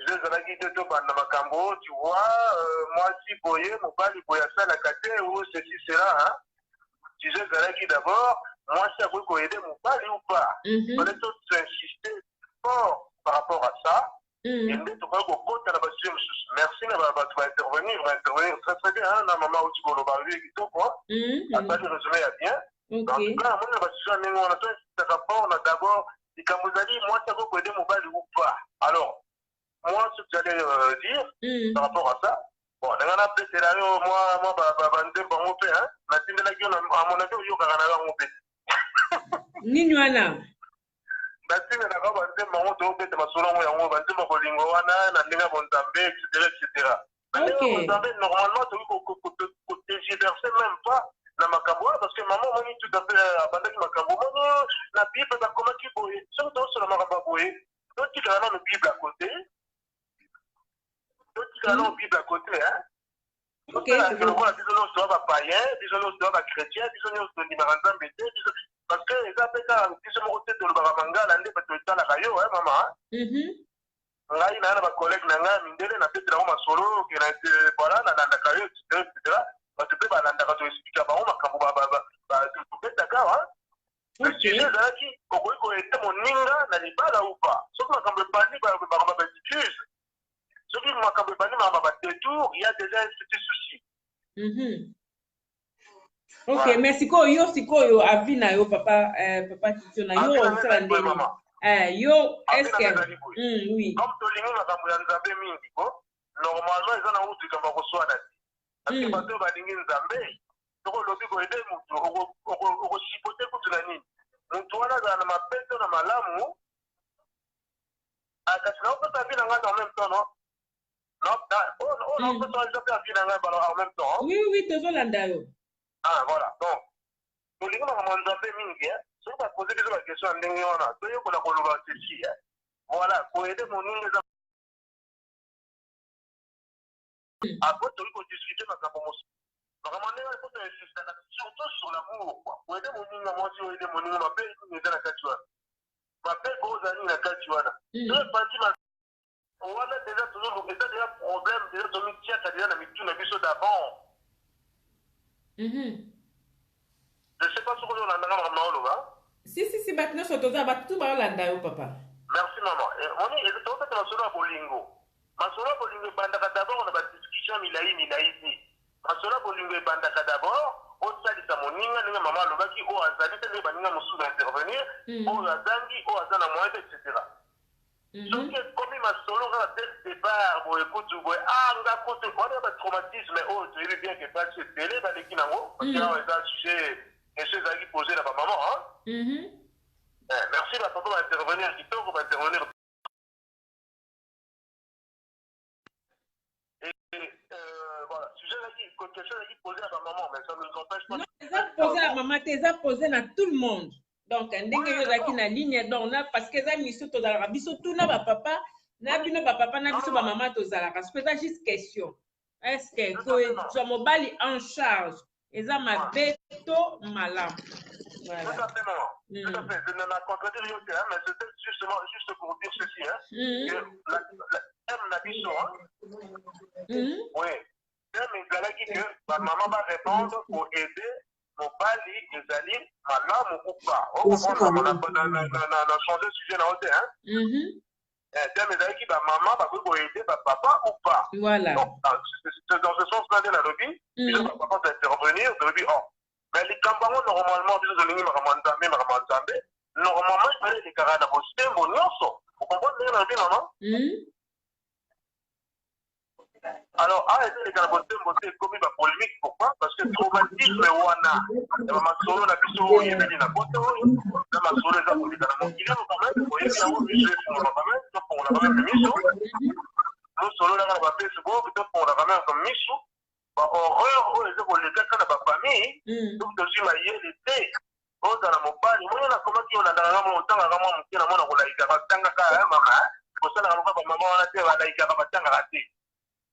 Speaker 8: Je zalaki te to banda makambo, tu vois, moi si boye, mon bali boya ça la kate ou ceci cela, hein. Si je zalaki d'abord, moi si à quoi aider mon bali ou pas. Fallait tout insister fort par rapport à ça. Et nous tu vois beaucoup de la base. Merci tu vas intervenir très très bien, hein, la maman où tu vas le barrer et tout quoi. À ça le résumé est bien. Donc là, moi la base on a tout ce rapport, on a d'abord et quand vous allez moi si à quoi aider mon bali ou pas. Alors moi, ce que j'allais dire par rapport à ça, bon, dans un peu de scénario, moi, bandé pour mon père, la team de la gueule, à mon avis, il y aura mon père.
Speaker 6: Ninuana.
Speaker 8: La team de la gueule, bandé pour mon père, ma soeur, moi, bandé pour Lingoana, Nandina Bondambe, etc. Nandina Bondambe, normalement, tu peux te verser même pas dans ma caboua, parce que maman, moi, tout à fait, abandonné ma caboua, la Bible, comment tu peux, surtout sur la marababoué, donc tu as la Bible à côté. Donc, allons Bible à côté, hein. Ok. Parce que le roi, disons, nous sommes païens, disons, nous sommes chrétiens, disons, nous sommes libanais, parce que les Africains, disons, nous sommes le baramanga, l'année, parce que tu as la rayo, hein, maman. Là, il y a un collègue, Nanga, Mindele, n'a pas de solo, qui a été, voilà, dans la rayo, etc. Parce que tu peux pas l'entendre expliquer à Baron, quand vous faites d'accord, hein. Le sujet, c'est là qui, quand vous êtes mon ninga, n'a pas là ou pas. Sauf que quand vous parlez, vous avez diffuse. Ce qui m'a détour, il y a déjà un petit souci.
Speaker 6: Ok, mais sikoyo avi na yo papa papa Titio na yo osala ndeni. Yo est-ce que oui.
Speaker 8: Comme tolingi makambo ya Nzambe mingi ko normalement eza na utu kamba koswana ti. Parce que bato balingi Nzambe toko lobi ko ede mutu oko sipote kutu na nini. Mutu wana na mapeto na malamu kasi na opesa vi na ngai en même temps non. Non, opesa nzambe vi na ngai en même temps.
Speaker 6: Oui, tozolanda yo.
Speaker 8: Ah voilà, donc tolingi makambo ya Nzambe mingi soki bapose biso bakestion ya ndenge wana toyekola koloba ceci voilà koyede moninga eza après toyi kodiscute makambo mosusu makambo ndenge po toinsistaka surtout sur l'amour quoi koyede moninga mwasi oyede moninga mabe nini eza na kati wana mabe koza nini na kati wana toepandi wana deja toujours eza deja problème deja tomitiaka deja na mitu na biso d'avant. Je sais pas ce qu'on a dans le là.
Speaker 6: Si, maintenant, je suis tout le papa.
Speaker 8: Merci, maman. On est en fait dans le bolingo. Ma sola bolingo, d'abord, on a une discussion, ici. Ma sola bolingo, d'abord, on s'allie à mon ninga, maman, le baki, on a zali, les baninga, mon sou d'intervenir, on a zangi, on a zana moyen, etc. Donc, comme il m'a solo, dès le départ, bon, écoute, on a un traumatisme, oh, tu veux bien que pas se télé, dans les kinango, parce que là, on est un sujet. Et c'est ça qui posait la maman, hein? Merci, la papa va intervenir, qui peut va intervenir. Et voilà, sujet question qui posait à la maman, mais ça ne nous empêche pas.
Speaker 6: Non, ça posé à la maman, ça posé à tout le monde. Donc, dès que vous avez une ligne, donc, parce que ça mis sur tout la biso tout na papa, na bino papa na biso maman to zala, parce que ça juste question. Est-ce que tu mobile en charge? Et ça m'a béto malade.
Speaker 8: Voilà. Tout à fait, maman. Tout à fait. Je ne la contredis rien, mais c'était justement juste pour dire ceci, hein. Que la Nabiso, hein. Oui. Mais il que ma maman va répondre pour aider mon bali, les alliés, madame ou pas. On a changé de sujet dans le hein. Maman va vous aider papa ou pas.
Speaker 6: Voilà.
Speaker 8: Donc, c'est dans ce sens-là de la lobby, papa va intervenir, de lobby, oh. Mais les campagnes, normalement, normalement, il fallait les carades à vos systèmes, vos nyonso. Vous comprenez la vie, maman? Alors, arrêtez les carades à vos systèmes, comme il va polémique, pourquoi? Parce que traumatisme, wana. Il y a ma solo, la biso, il y a des napotes, il y a ma solo, les amours, il y a mon kilim, quand même, vous voyez, il y a un monsieur, on l'a quand même, donc on l'a quand même mis sur. Nous, solo, là, on va faire ce beau, donc on l'a quand même comme mis sur. Horreur, les gars, quand on a pas famille, donc je suis marié, l'été. Oh, dans la mobile, moi, on a comment on a dans la montagne, on a mon olaïka, tanga, maman, pour ça, on a pas maman, on a fait olaïka, tanga, raté.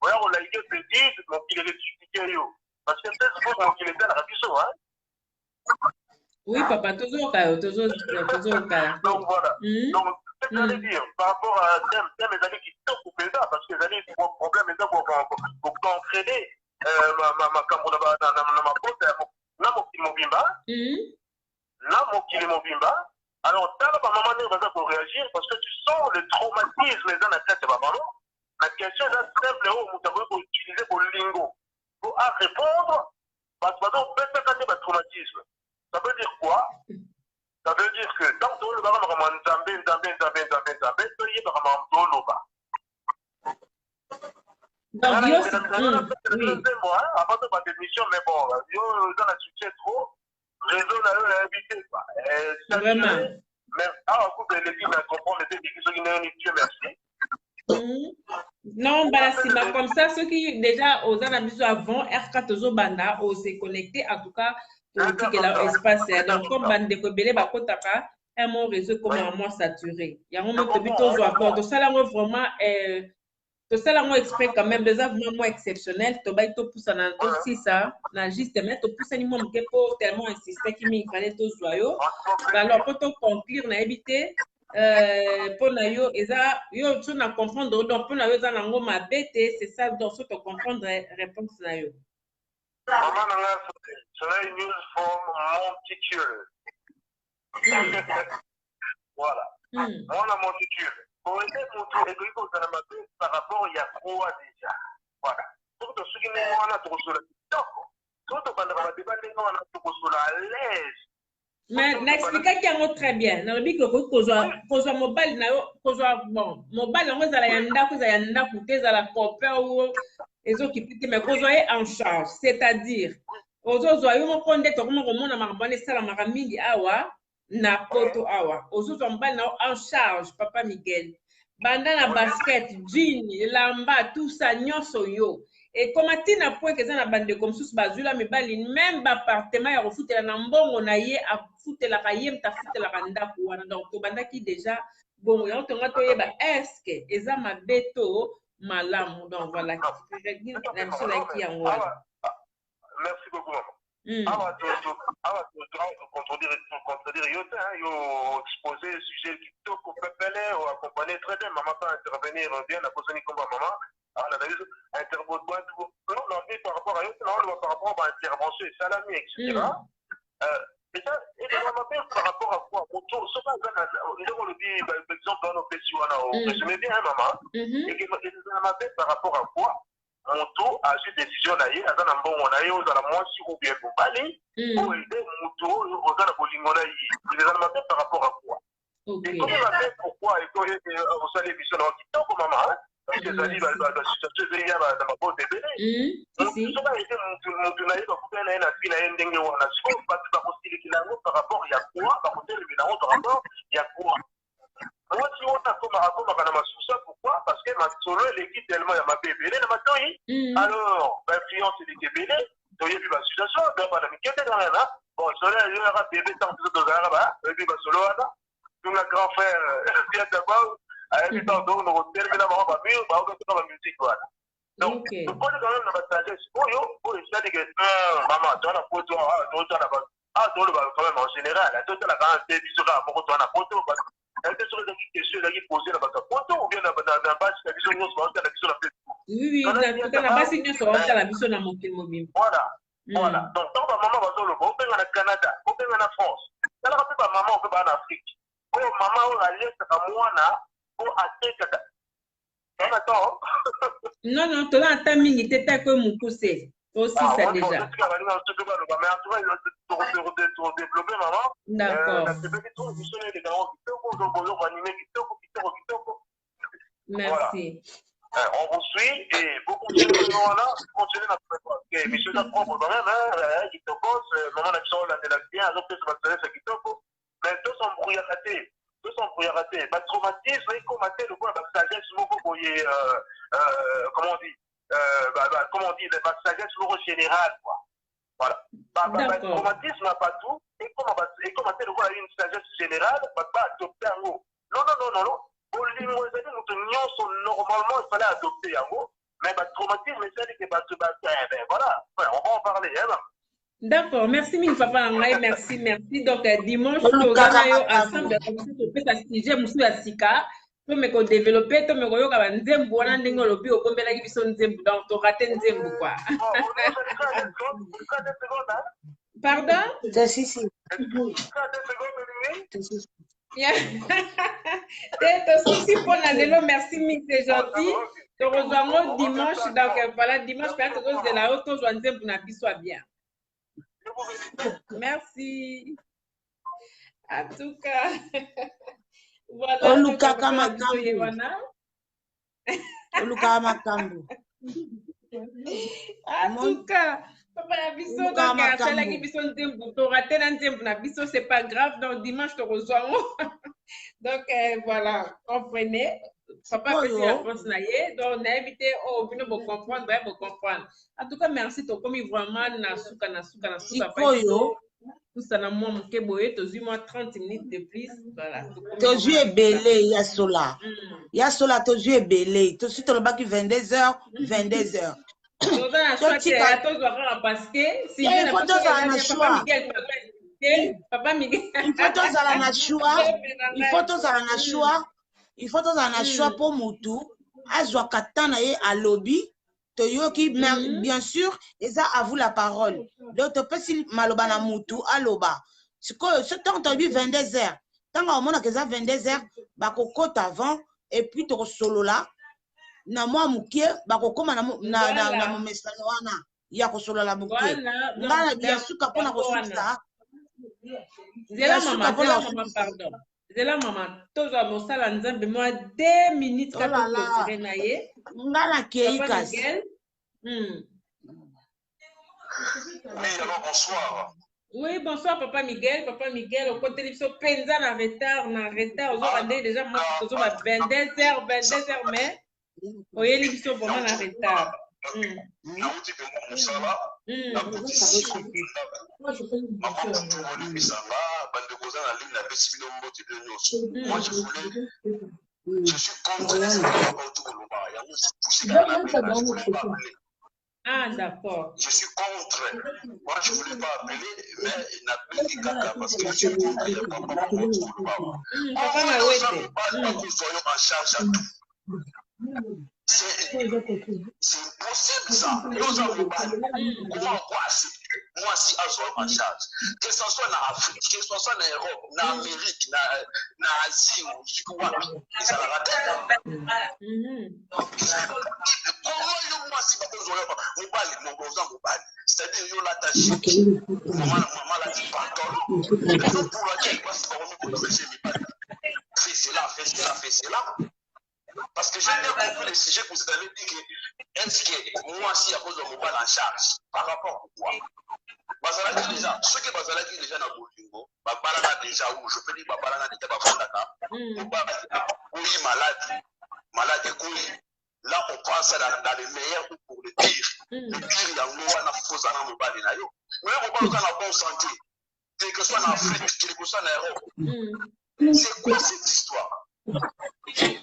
Speaker 8: Voilà, olaïka, petit, mon qu'il est expliqué, parce que c'est ce qu'on qu'il est dans la radio, hein.
Speaker 6: Oui, papa, toujours.
Speaker 8: Donc, voilà. Donc, ce que j'allais dire, par rapport à mes amis qui sont coupés là, parce que les amis, le problème est là pour entraîner. Ma alors dans la maman pour réagir parce que tu sens le traumatisme dans la tête de maman. La question est simple pour utiliser pour le lingo pour répondre parce que peut-être un traumatisme. Ça veut dire quoi? Ça veut dire que tant que le avant de faire émission, mais bon, dans la succès trop, réseau n'a invité quoi.
Speaker 6: Vraiment.
Speaker 8: Mais l'équipe a compris les équipes qui n'ont merci.
Speaker 6: Non, c'est comme ça, ceux qui déjà aux amis avant, R4 Tozo Banda, on s'est connecté, en tout cas, pour dire que l'espace est donc comme Bande de Kobele, Bakotaka, un mon réseau complètement saturé. Il y a un moment de Tozo à bord. Donc, ça, là, vraiment, tout ça, là, exprès quand même, des vraiment exceptionnels. Tu vas tout pousser dans aussi ça, dans juste mais tu pousses un minimum qui pour tellement insister qu'il m'y fallait tout joyeux. Alors, pour te conclure, on a évité. Pour na yo eza yo tu na comprendre donc pour na yo za nango mabete c'est ça donc tu comprendre réponse na yo.
Speaker 8: Maman nanga c'est une news from Monticule. Voilà. Moi na Monticule. Pour aider mon tour et pour ça na par rapport il y a quoi déjà. Voilà. Pour que ceux qui ne moi na trop sur le TikTok. Tout banda ba débat ndenge wana tokosola à l'aise.
Speaker 6: Mais n'expliquez yango très bien. Na lobi ko kozwa mobile na yo kozwa bon mobile yango ezala ya ndako ezala ya ndako te ezala copain ou ezokipite mais kozwa ye en charge, c'est-à-dire ozozwa yo moko nde tokoma komona makambo esalamaka mingi awa na poto awa ozozwa mobile na yo en charge papa Miguel banda na basket jean lamba tout ça nyonso yo et comme atina point que ça na bande comme sous bazula mibali même appartement ya kofutela na mbongo na ye afutela ka ye mta futela ka ndako wana donc to banda ki déjà bon ya tonga to yeba est-ce que eza mabeto malamu donc voilà
Speaker 8: merci beaucoup maman. Contredire yo exposer le sujet qui toque au pépélé ou accompagner très bien maman peut intervenir bien à cause de combat maman on a vu intervenir par rapport à eux par rapport à l'intervention salami etc. Et ça et par rapport à quoi autour ce qu'on le dit par exemple dans nos pays je me bien maman et que par rapport à quoi moto a eu décision naie aza na mbongo na ye ozala mwasi ou bien mobali po ede moto oyo oza na bolingo na ye ezala mabe par rapport à quoi ekomi mabe pourquoi osali émission na kitoko mama parce que ezali basituation ezali ya na mabote ebele soka ete motu na ye bakuta na ye na vi na ye ndenge wana sikoyo bato bakosilikila yango par rapport ya quoi bakotelemela yango par rapport ya quoi moi si on a comme masusa pourquoi parce que ma solo l'équipe tellement ya ma bébé na matoi alors l'influence est bébé to yebi ba situation donc ba mi kete na na bon solo yo ya bébé tant que to za ba bébé ba solo ana tout le grand frère bien d'abord à un temps donc on termine ba ba mieux ba ko ba musique voilà donc on peut quand même na partager pour ça dit que maman toi la photo toi la toi quand même en général toi la quand même biso ka pour toi na photo
Speaker 6: oui,
Speaker 8: voilà. Donc, tant que maman va dans le bon, on va au Canada, on va en France. Alors, on peut pas maman, on va en Afrique. Pour maman, on va aller à moi, pour attaquer. On attend.
Speaker 6: Non, tu as un timing, tu étais comme mon poussé. Aussi, ça déjà. D'accord. Merci.
Speaker 8: On vous suit et beaucoup de gens là continuent à faire monsieur la propre quand même qui te pose maman la chose là de la bien alors que ça va se faire qui te pose mais tous sont brouillarratés pas traumatisme et comme le quoi la sagesse beaucoup boyer comment on dit la sagesse générale quoi voilà traumatisme pas tout et comment le quoi une sagesse générale pas adopter en haut non normalement il fallait adopter yango mais traumatisme c'est que voilà on va en parler
Speaker 6: d'accord merci mille papa merci donc dimanche ensemble on peut s'assiger musu ya sika to me ko développer to me ko yoka ba nzembo wana ndenge lobi okombelaki biso nzembo donc to rater nzembo quoi pardon
Speaker 9: si
Speaker 6: merci mille c'est gentil te rejoindrons dimanche donc voilà dimanche peut-être que de la haute aujourd'hui pour na biso bien merci en tout cas voilà en tout cas papa na biso donc asalaki biso nzembo torate na nzembo na biso c'est pas grave donc dimanche te rejoindrons donc voilà comprenez papa peut la France na ye donc na évité bino bo comprendre en tout cas merci to comme vraiment na suka papa tout ça na moi moke boye to moi 30 minutes de plus voilà
Speaker 9: to jeu belé ya sola to jeu belé to suite le bac 22h
Speaker 6: parce que si papa Miguel
Speaker 9: il faut tozala na choix pour mutu azwa katana ye à lobby to yoki bien sûr eza à vous la parole donc to pesi maloba na mutu aloba sikoyo ce temps to bi 22h tanga omona que ça 22h bakokota avant et puis to solola na moi mukie bakokoma na momesano wana ya kosolola moke ngana ya suka mpona kosukisa
Speaker 6: zela mama pardon zela mama tozwa mosala nzambe mwa 2 minutes kaka clôturer na ye
Speaker 9: ngana kei kasi
Speaker 8: Oui, alors bonsoir.
Speaker 6: Oui, bonsoir Papa Miguel, au côté de ce penza na retard, aux autres déjà moi je suis 22h mais oyé li biso vraiment na retard.
Speaker 8: Nauti pe mosala. Moi je suis contre les
Speaker 6: Ah, d'accord.
Speaker 8: Je suis contre. Moi, je ne voulais pas appeler, mais il n'a pas dit caca parce que je suis contre. Il n'y a pas beaucoup de nous soyons en charge à tout. C'est impossible ça. Nous avons pas. Comment quoi moi, si je suis en charge, que ce soit en Afrique, que ce soit en Europe, en Amérique, en Asie, ou ce qu'on va, ils ont raté. Comment moi, si je suis c'est-à-dire, il y a l'attaché. Maman l'a dit, pardon. Raison pour laquelle, fais cela. Parce que j'ai bien compris les sujets que vous avez dit que est-ce que moi, si à cause de mon bal en charge, par rapport au quoi Bazalaki déjà, ceux qui Bazalaki déjà dans Bolingo, Babalana déjà, où je peux dire Babalana déjà, Bafondaka, oui, malade et couille. Là, on pense dans le meilleur ou pour le pire. Le pire, il y a un faux anan au bal de Nayo. Mais on parle en bonne santé, quel que soit en Afrique, quel que soit en Europe. C'est quoi cette histoire? J'ai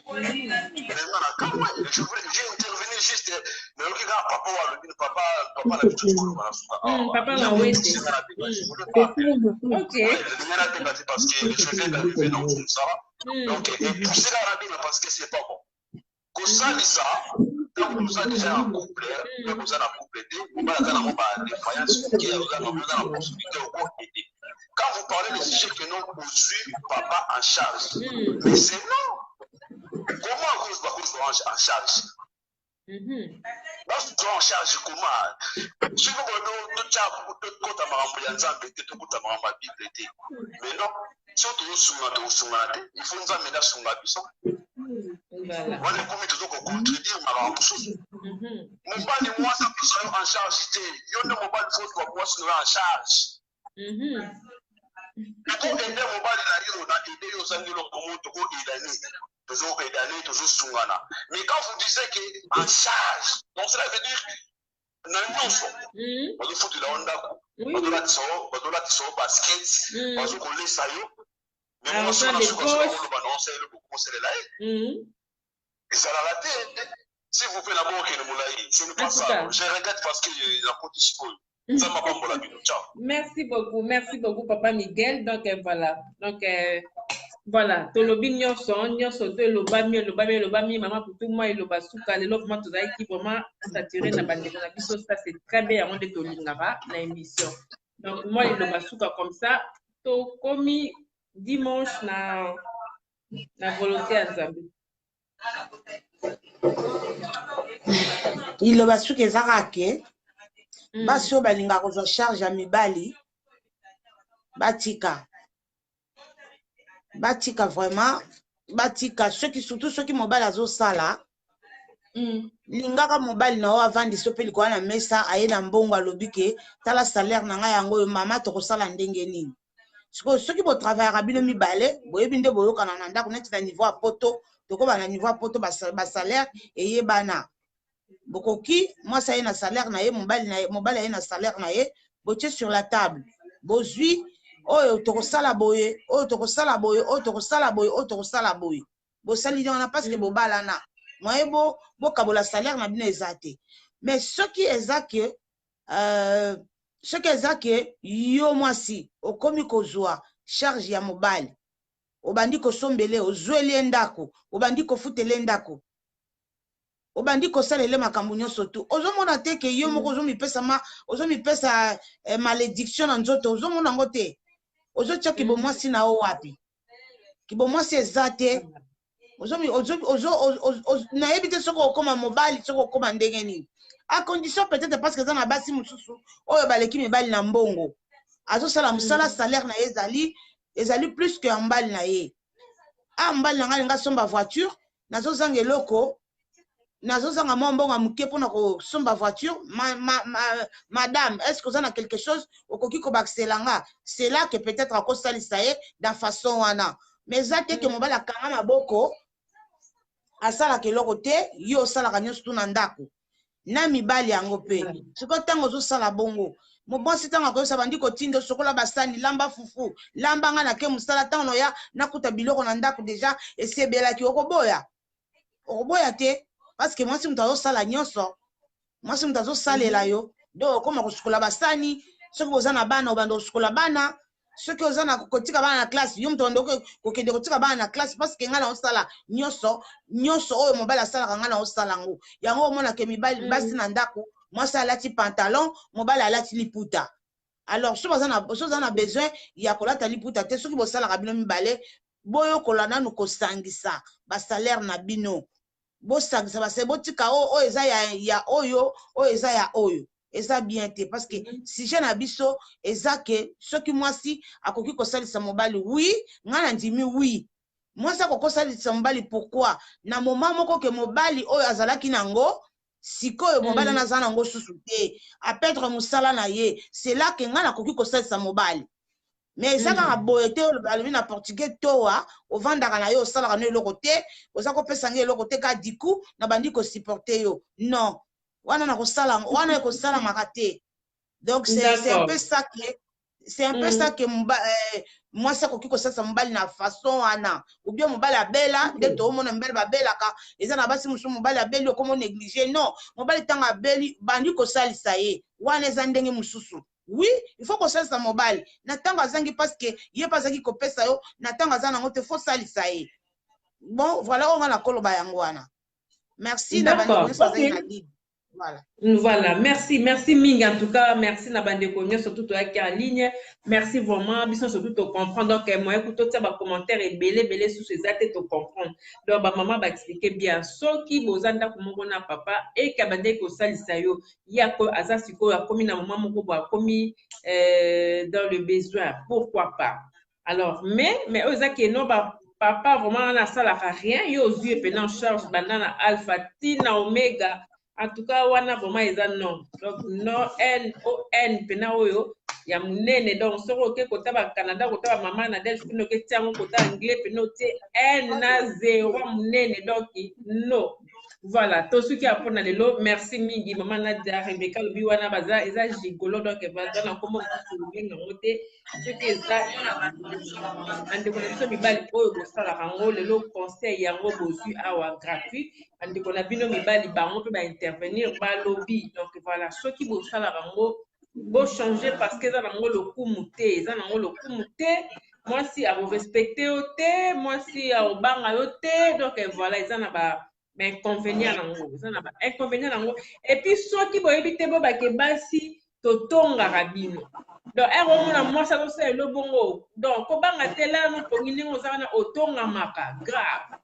Speaker 8: intervenu juste, mais le gars, papa ok. Parce que je viens d'arriver dans tout ça. Donc, et pousser la radio parce que c'est pas bon. Quand ça dit ça, quand vous avez déjà un couple, quand vous avez un couple, vous avez des faillances, vous avez la possibilité de quand vous parlez de sujets que nous poursuivons papa en charge, mais c'est non. Comment vous êtes en charge? Lorsque en charge, comment? Si vous mais non, si on il faut nous amener sur la puissance. Voilà. On est commis toujours qu'on contredire ma chose. Mon pas de moi, ça peut être en charge. Il y a un mobile phone pour moi, c'est en charge. Quand aider mon bal on a aidé aux amis toujours soungana. Mais quand vous disiez que en charge, donc cela veut dire non, on faut de la onda, on doit être basket, on doit coller ça yo. Mais moi je suis et ça l'a raté. Si vous faites la bonne qui ne ce n'est pas ça. Je regrette parce que la condition.
Speaker 6: Merci beaucoup, Papa Miguel. Donc voilà. Tolobi nyonso to lobami, maman pour tout moi et loba suka le love mato zai qui vraiment saturé na bandeko na biso, ça c'est très bien on de tolingara na émission. Donc moi et loba suka comme ça to komi dimanche na volonté à Nzambe.
Speaker 9: Il loba suka ezakake. Basi oyo balinga kozwa charge ya mibali batika vraiment batika surtout soki mobali azosala lingaka mobali na oyo avandisi mpe likolo na mesa aye na mbongo alobi ke tala salaire na ngai yango oyo mama tokosala ndenge nini sikoyo soki botravaillaka bino mibale boyebi nde boyokana na ndako neti na niveau ya poto tokoba na niveau ya poto basalaire eyebana bokoki mwasi aye na salaire na ye mobali aye na salaire na ye botie sur la table bozwi oyo tokosala boye oyo tokosala boye oyo tokosala boye oyo tokosala boye bosali wana parce que bobalana moye bokabola salaire na bino eza te mais soki eza ke yo mwasi okomi kozwa charge ya mobali obandi kosombele ozweli ye ndako obandi kofutela ndako obandi kosalele makambo nyonso tu ozomona te ke yo moko ozomipesa malédiction na nzoto ozomona yango te ozotia kibomwasi na yo wapi kibomwasi eza te nayebi te soki okoma mobali soki okoma ndenge nini à condition peut-être parce que za na basi mosusu oyo baleki mibali na mbongo azosala mosala salaire na ye ezali plus que mbali na ye mbali na ngai nga somba voiture nazozanga eloko nazozanga mwa mbongo moke mpona kosomba voiture madame est-ce que oza na quelque chose okoki kobakisela nga c'est là que peut-être akosalisa ye dans façon wana mais eza te ke mobali akanga maboko asalaka eloko te yo osalaka nyonso tu na ndako na mibali yango mpe sikoyo ntango ozosala bongo mobonsi ntango akoyosa bandi kotinda osokola basani lamba fufu lamba nga nake mosala ntango noya nakuta biloko na ndako deja esebelaki okoboya te parce que mwasi moto azosala nyonso mwasi moto azosalela yo do okoma kosukola basani soki oza na bana obanda kosukola bana soki oza na kotika bana na classe yo moto ando kokende kotika bana na classe parce que nga na osala nyonso oyo mobali asalaka nga na osala ngo yango omonake mibali basi na ndako mwasi alati pantalon mobali alati liputa alors so oza na besoin ya kolata liputa te soki bosalaka bino mibale boyokola nanu kosangisa basalaire na bino bosangisa base botika oyo eza ya oyo eza ya oyo eza bien te parce que si je na biso eza ke soki mwasi akoki kosalisa mobali oui nga na ndimi oui mwasi akokosalisa mobali pourquoi na moment moko ke mobali oyo azalaki nango sikoyo mobali naza nango susu te apetre mosala na ye c'est là ke nga nakoki kosalisa mobali mais eza kaka boye te alobi na portugais towa ovandaka na yo osalaka no eloko te oza kopesanga eloko te ka diku na bandi kosupporte yo non wana ekosalamaka te donc c'est un peu ça que mwasi akoki kosalisa mobali na façon wana ou bien mobali abela nde toomona mibali babelaka eza na basi mosusu mobali abeli okoma néglige non mobali ntango abeli bandi kosalisa ye wana eza ndenge mosusu oui il faut kosalisa mobali na ntango azangi parce que ye mpe azalaki kopesa yo na ntango aza nango te faut salisa ye bon voilà oyo nga na koloba yango wana merci na bandi nyonso azali na libre.
Speaker 6: Voilà, merci mingi en tout cas, merci na bande konyo surtout toi qui en ligne, merci vraiment, bisous surtout te comprendre donc moi écoute ça ba commentaire et belé sous ces actes te comprendre. Donc ba maman ba expliquer bien so qui bozanda ko mona papa et kabande ko salisa yo ya ko azasiko ya komi na maman moko ba komi dans le besoin, pourquoi pas. Alors mais ozaki no ba papa vraiment na sala rien yo aux yeux pendant charge banana alpha tina omega. En tout cas, wana boma eza non. Donc non N pena oyo ya munene donc soko ke kota ba Canada kota ba mama na del fino ke tiango kota anglais pena te N na 0 munene donc no. Voilà, tout ce qui a pour lelo merci mingi maman Nadia Rebecca lobi wana baza eza gigolo donc baza na comment soulever na moté ce qui est ça ande ko na mibali oyo ko sala rango lelo conseil yango bozu awa gratuit ande ko na bino mibali bango pe ba intervenir ba lobby donc voilà ce qui bo sala rango bo changer parce que za nango le coup muté moi si à vous respecter oté moi si à obanga yoté donc voilà ils en a ba mais inconvénient nango et puis ceux qui boye bité bo ba ke basi to tonga rabino donc on a moi ça c'est le bongo donc ko banga tela no pongini ngozana na otonga maka grave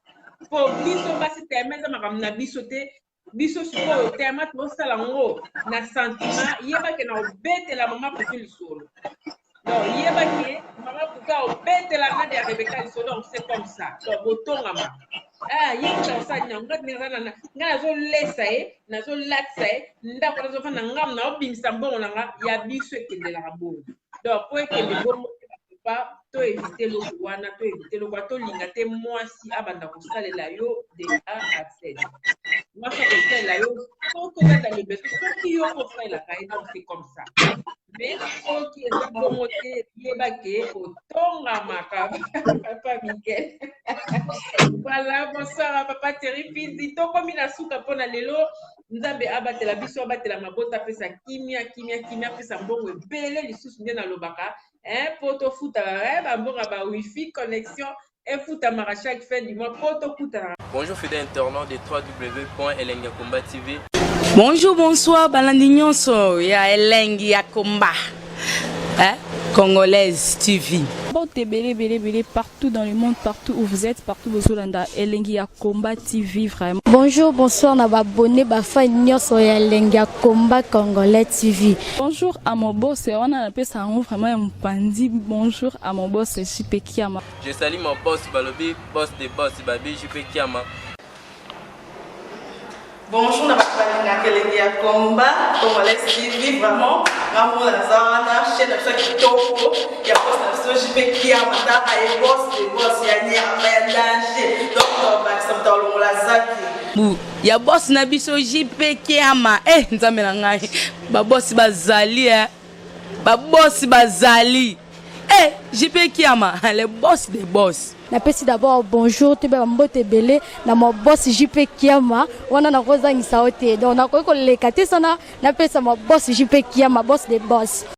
Speaker 6: pour biso basi temeza makamna biso te biso siko tema to sala ngo na sentiment yeba ke na obete la maman pour le solo donc yeba ke maman pour ka obete la na de Rebecca le solo donc c'est comme ça donc otonga maka yinga sa nyanga ngana ngazo lesa nazo latsa ndako nazo fana ngam na obimisa mbongo nanga ya biso ekende la bongo donc pour ekende bongo pas to éviter le wana to éviter le to linga te mwasi abanda kosalela yo de A à Z moi ça kosalela yo to ko dans le besoin to ki yo kosalela kai donc c'est comme ça mais to ki est bongo te yeba ke otonga maka papa Miguel. Voilà, bonsoir papa Thierry Pindi to komi na suka pona lelo nzambe abatela biso abatela mabota pesa kimia pesa mbongo ebele lisusu nde na lobaka poto futa ba mbonga ba wifi connexion et futa mara chaque fin du mois poto kuta.
Speaker 3: Bonjour fidèles internautes de www.elengiakomba TV.
Speaker 5: Bonjour bonsoir balandi nyonso ya Elengi ya Komba. Congolaise TV.
Speaker 1: Bon, t'es belé, partout dans le monde, partout où vous êtes, partout où vous êtes, Elengi Combat TV, vraiment.
Speaker 2: Bonjour, bonsoir, na abonné, fan nyonso ya Elengi Combat Congolais TV.
Speaker 1: Bonjour à mon boss, on a appelé ça vraiment un pandi. Bonjour à mon boss, JP Kiama.
Speaker 3: Je salue mon boss Balobi, boss des boss, Babi JP Kiama.
Speaker 4: Bonjour, na Elengi Combat Congolais TV, vraiment. Ngamu lazana, chaîne de kitoko, ya boss na JP Kiama, ta ay boss des boss, ya nyama ya danger. Donc ba samta longola zaki.
Speaker 5: Ya boss na biso JP Kiama. Nzambe na ngai. Ba boss bazali Ba boss bazali. JP Kiama, le boss des boss.
Speaker 2: Napesi d'abord bonjour te ba mbote belé na mo boss JP Kiama wana na koza ngisa ote donc na ko lekate sana napesa mo boss JP Kiama boss des boss.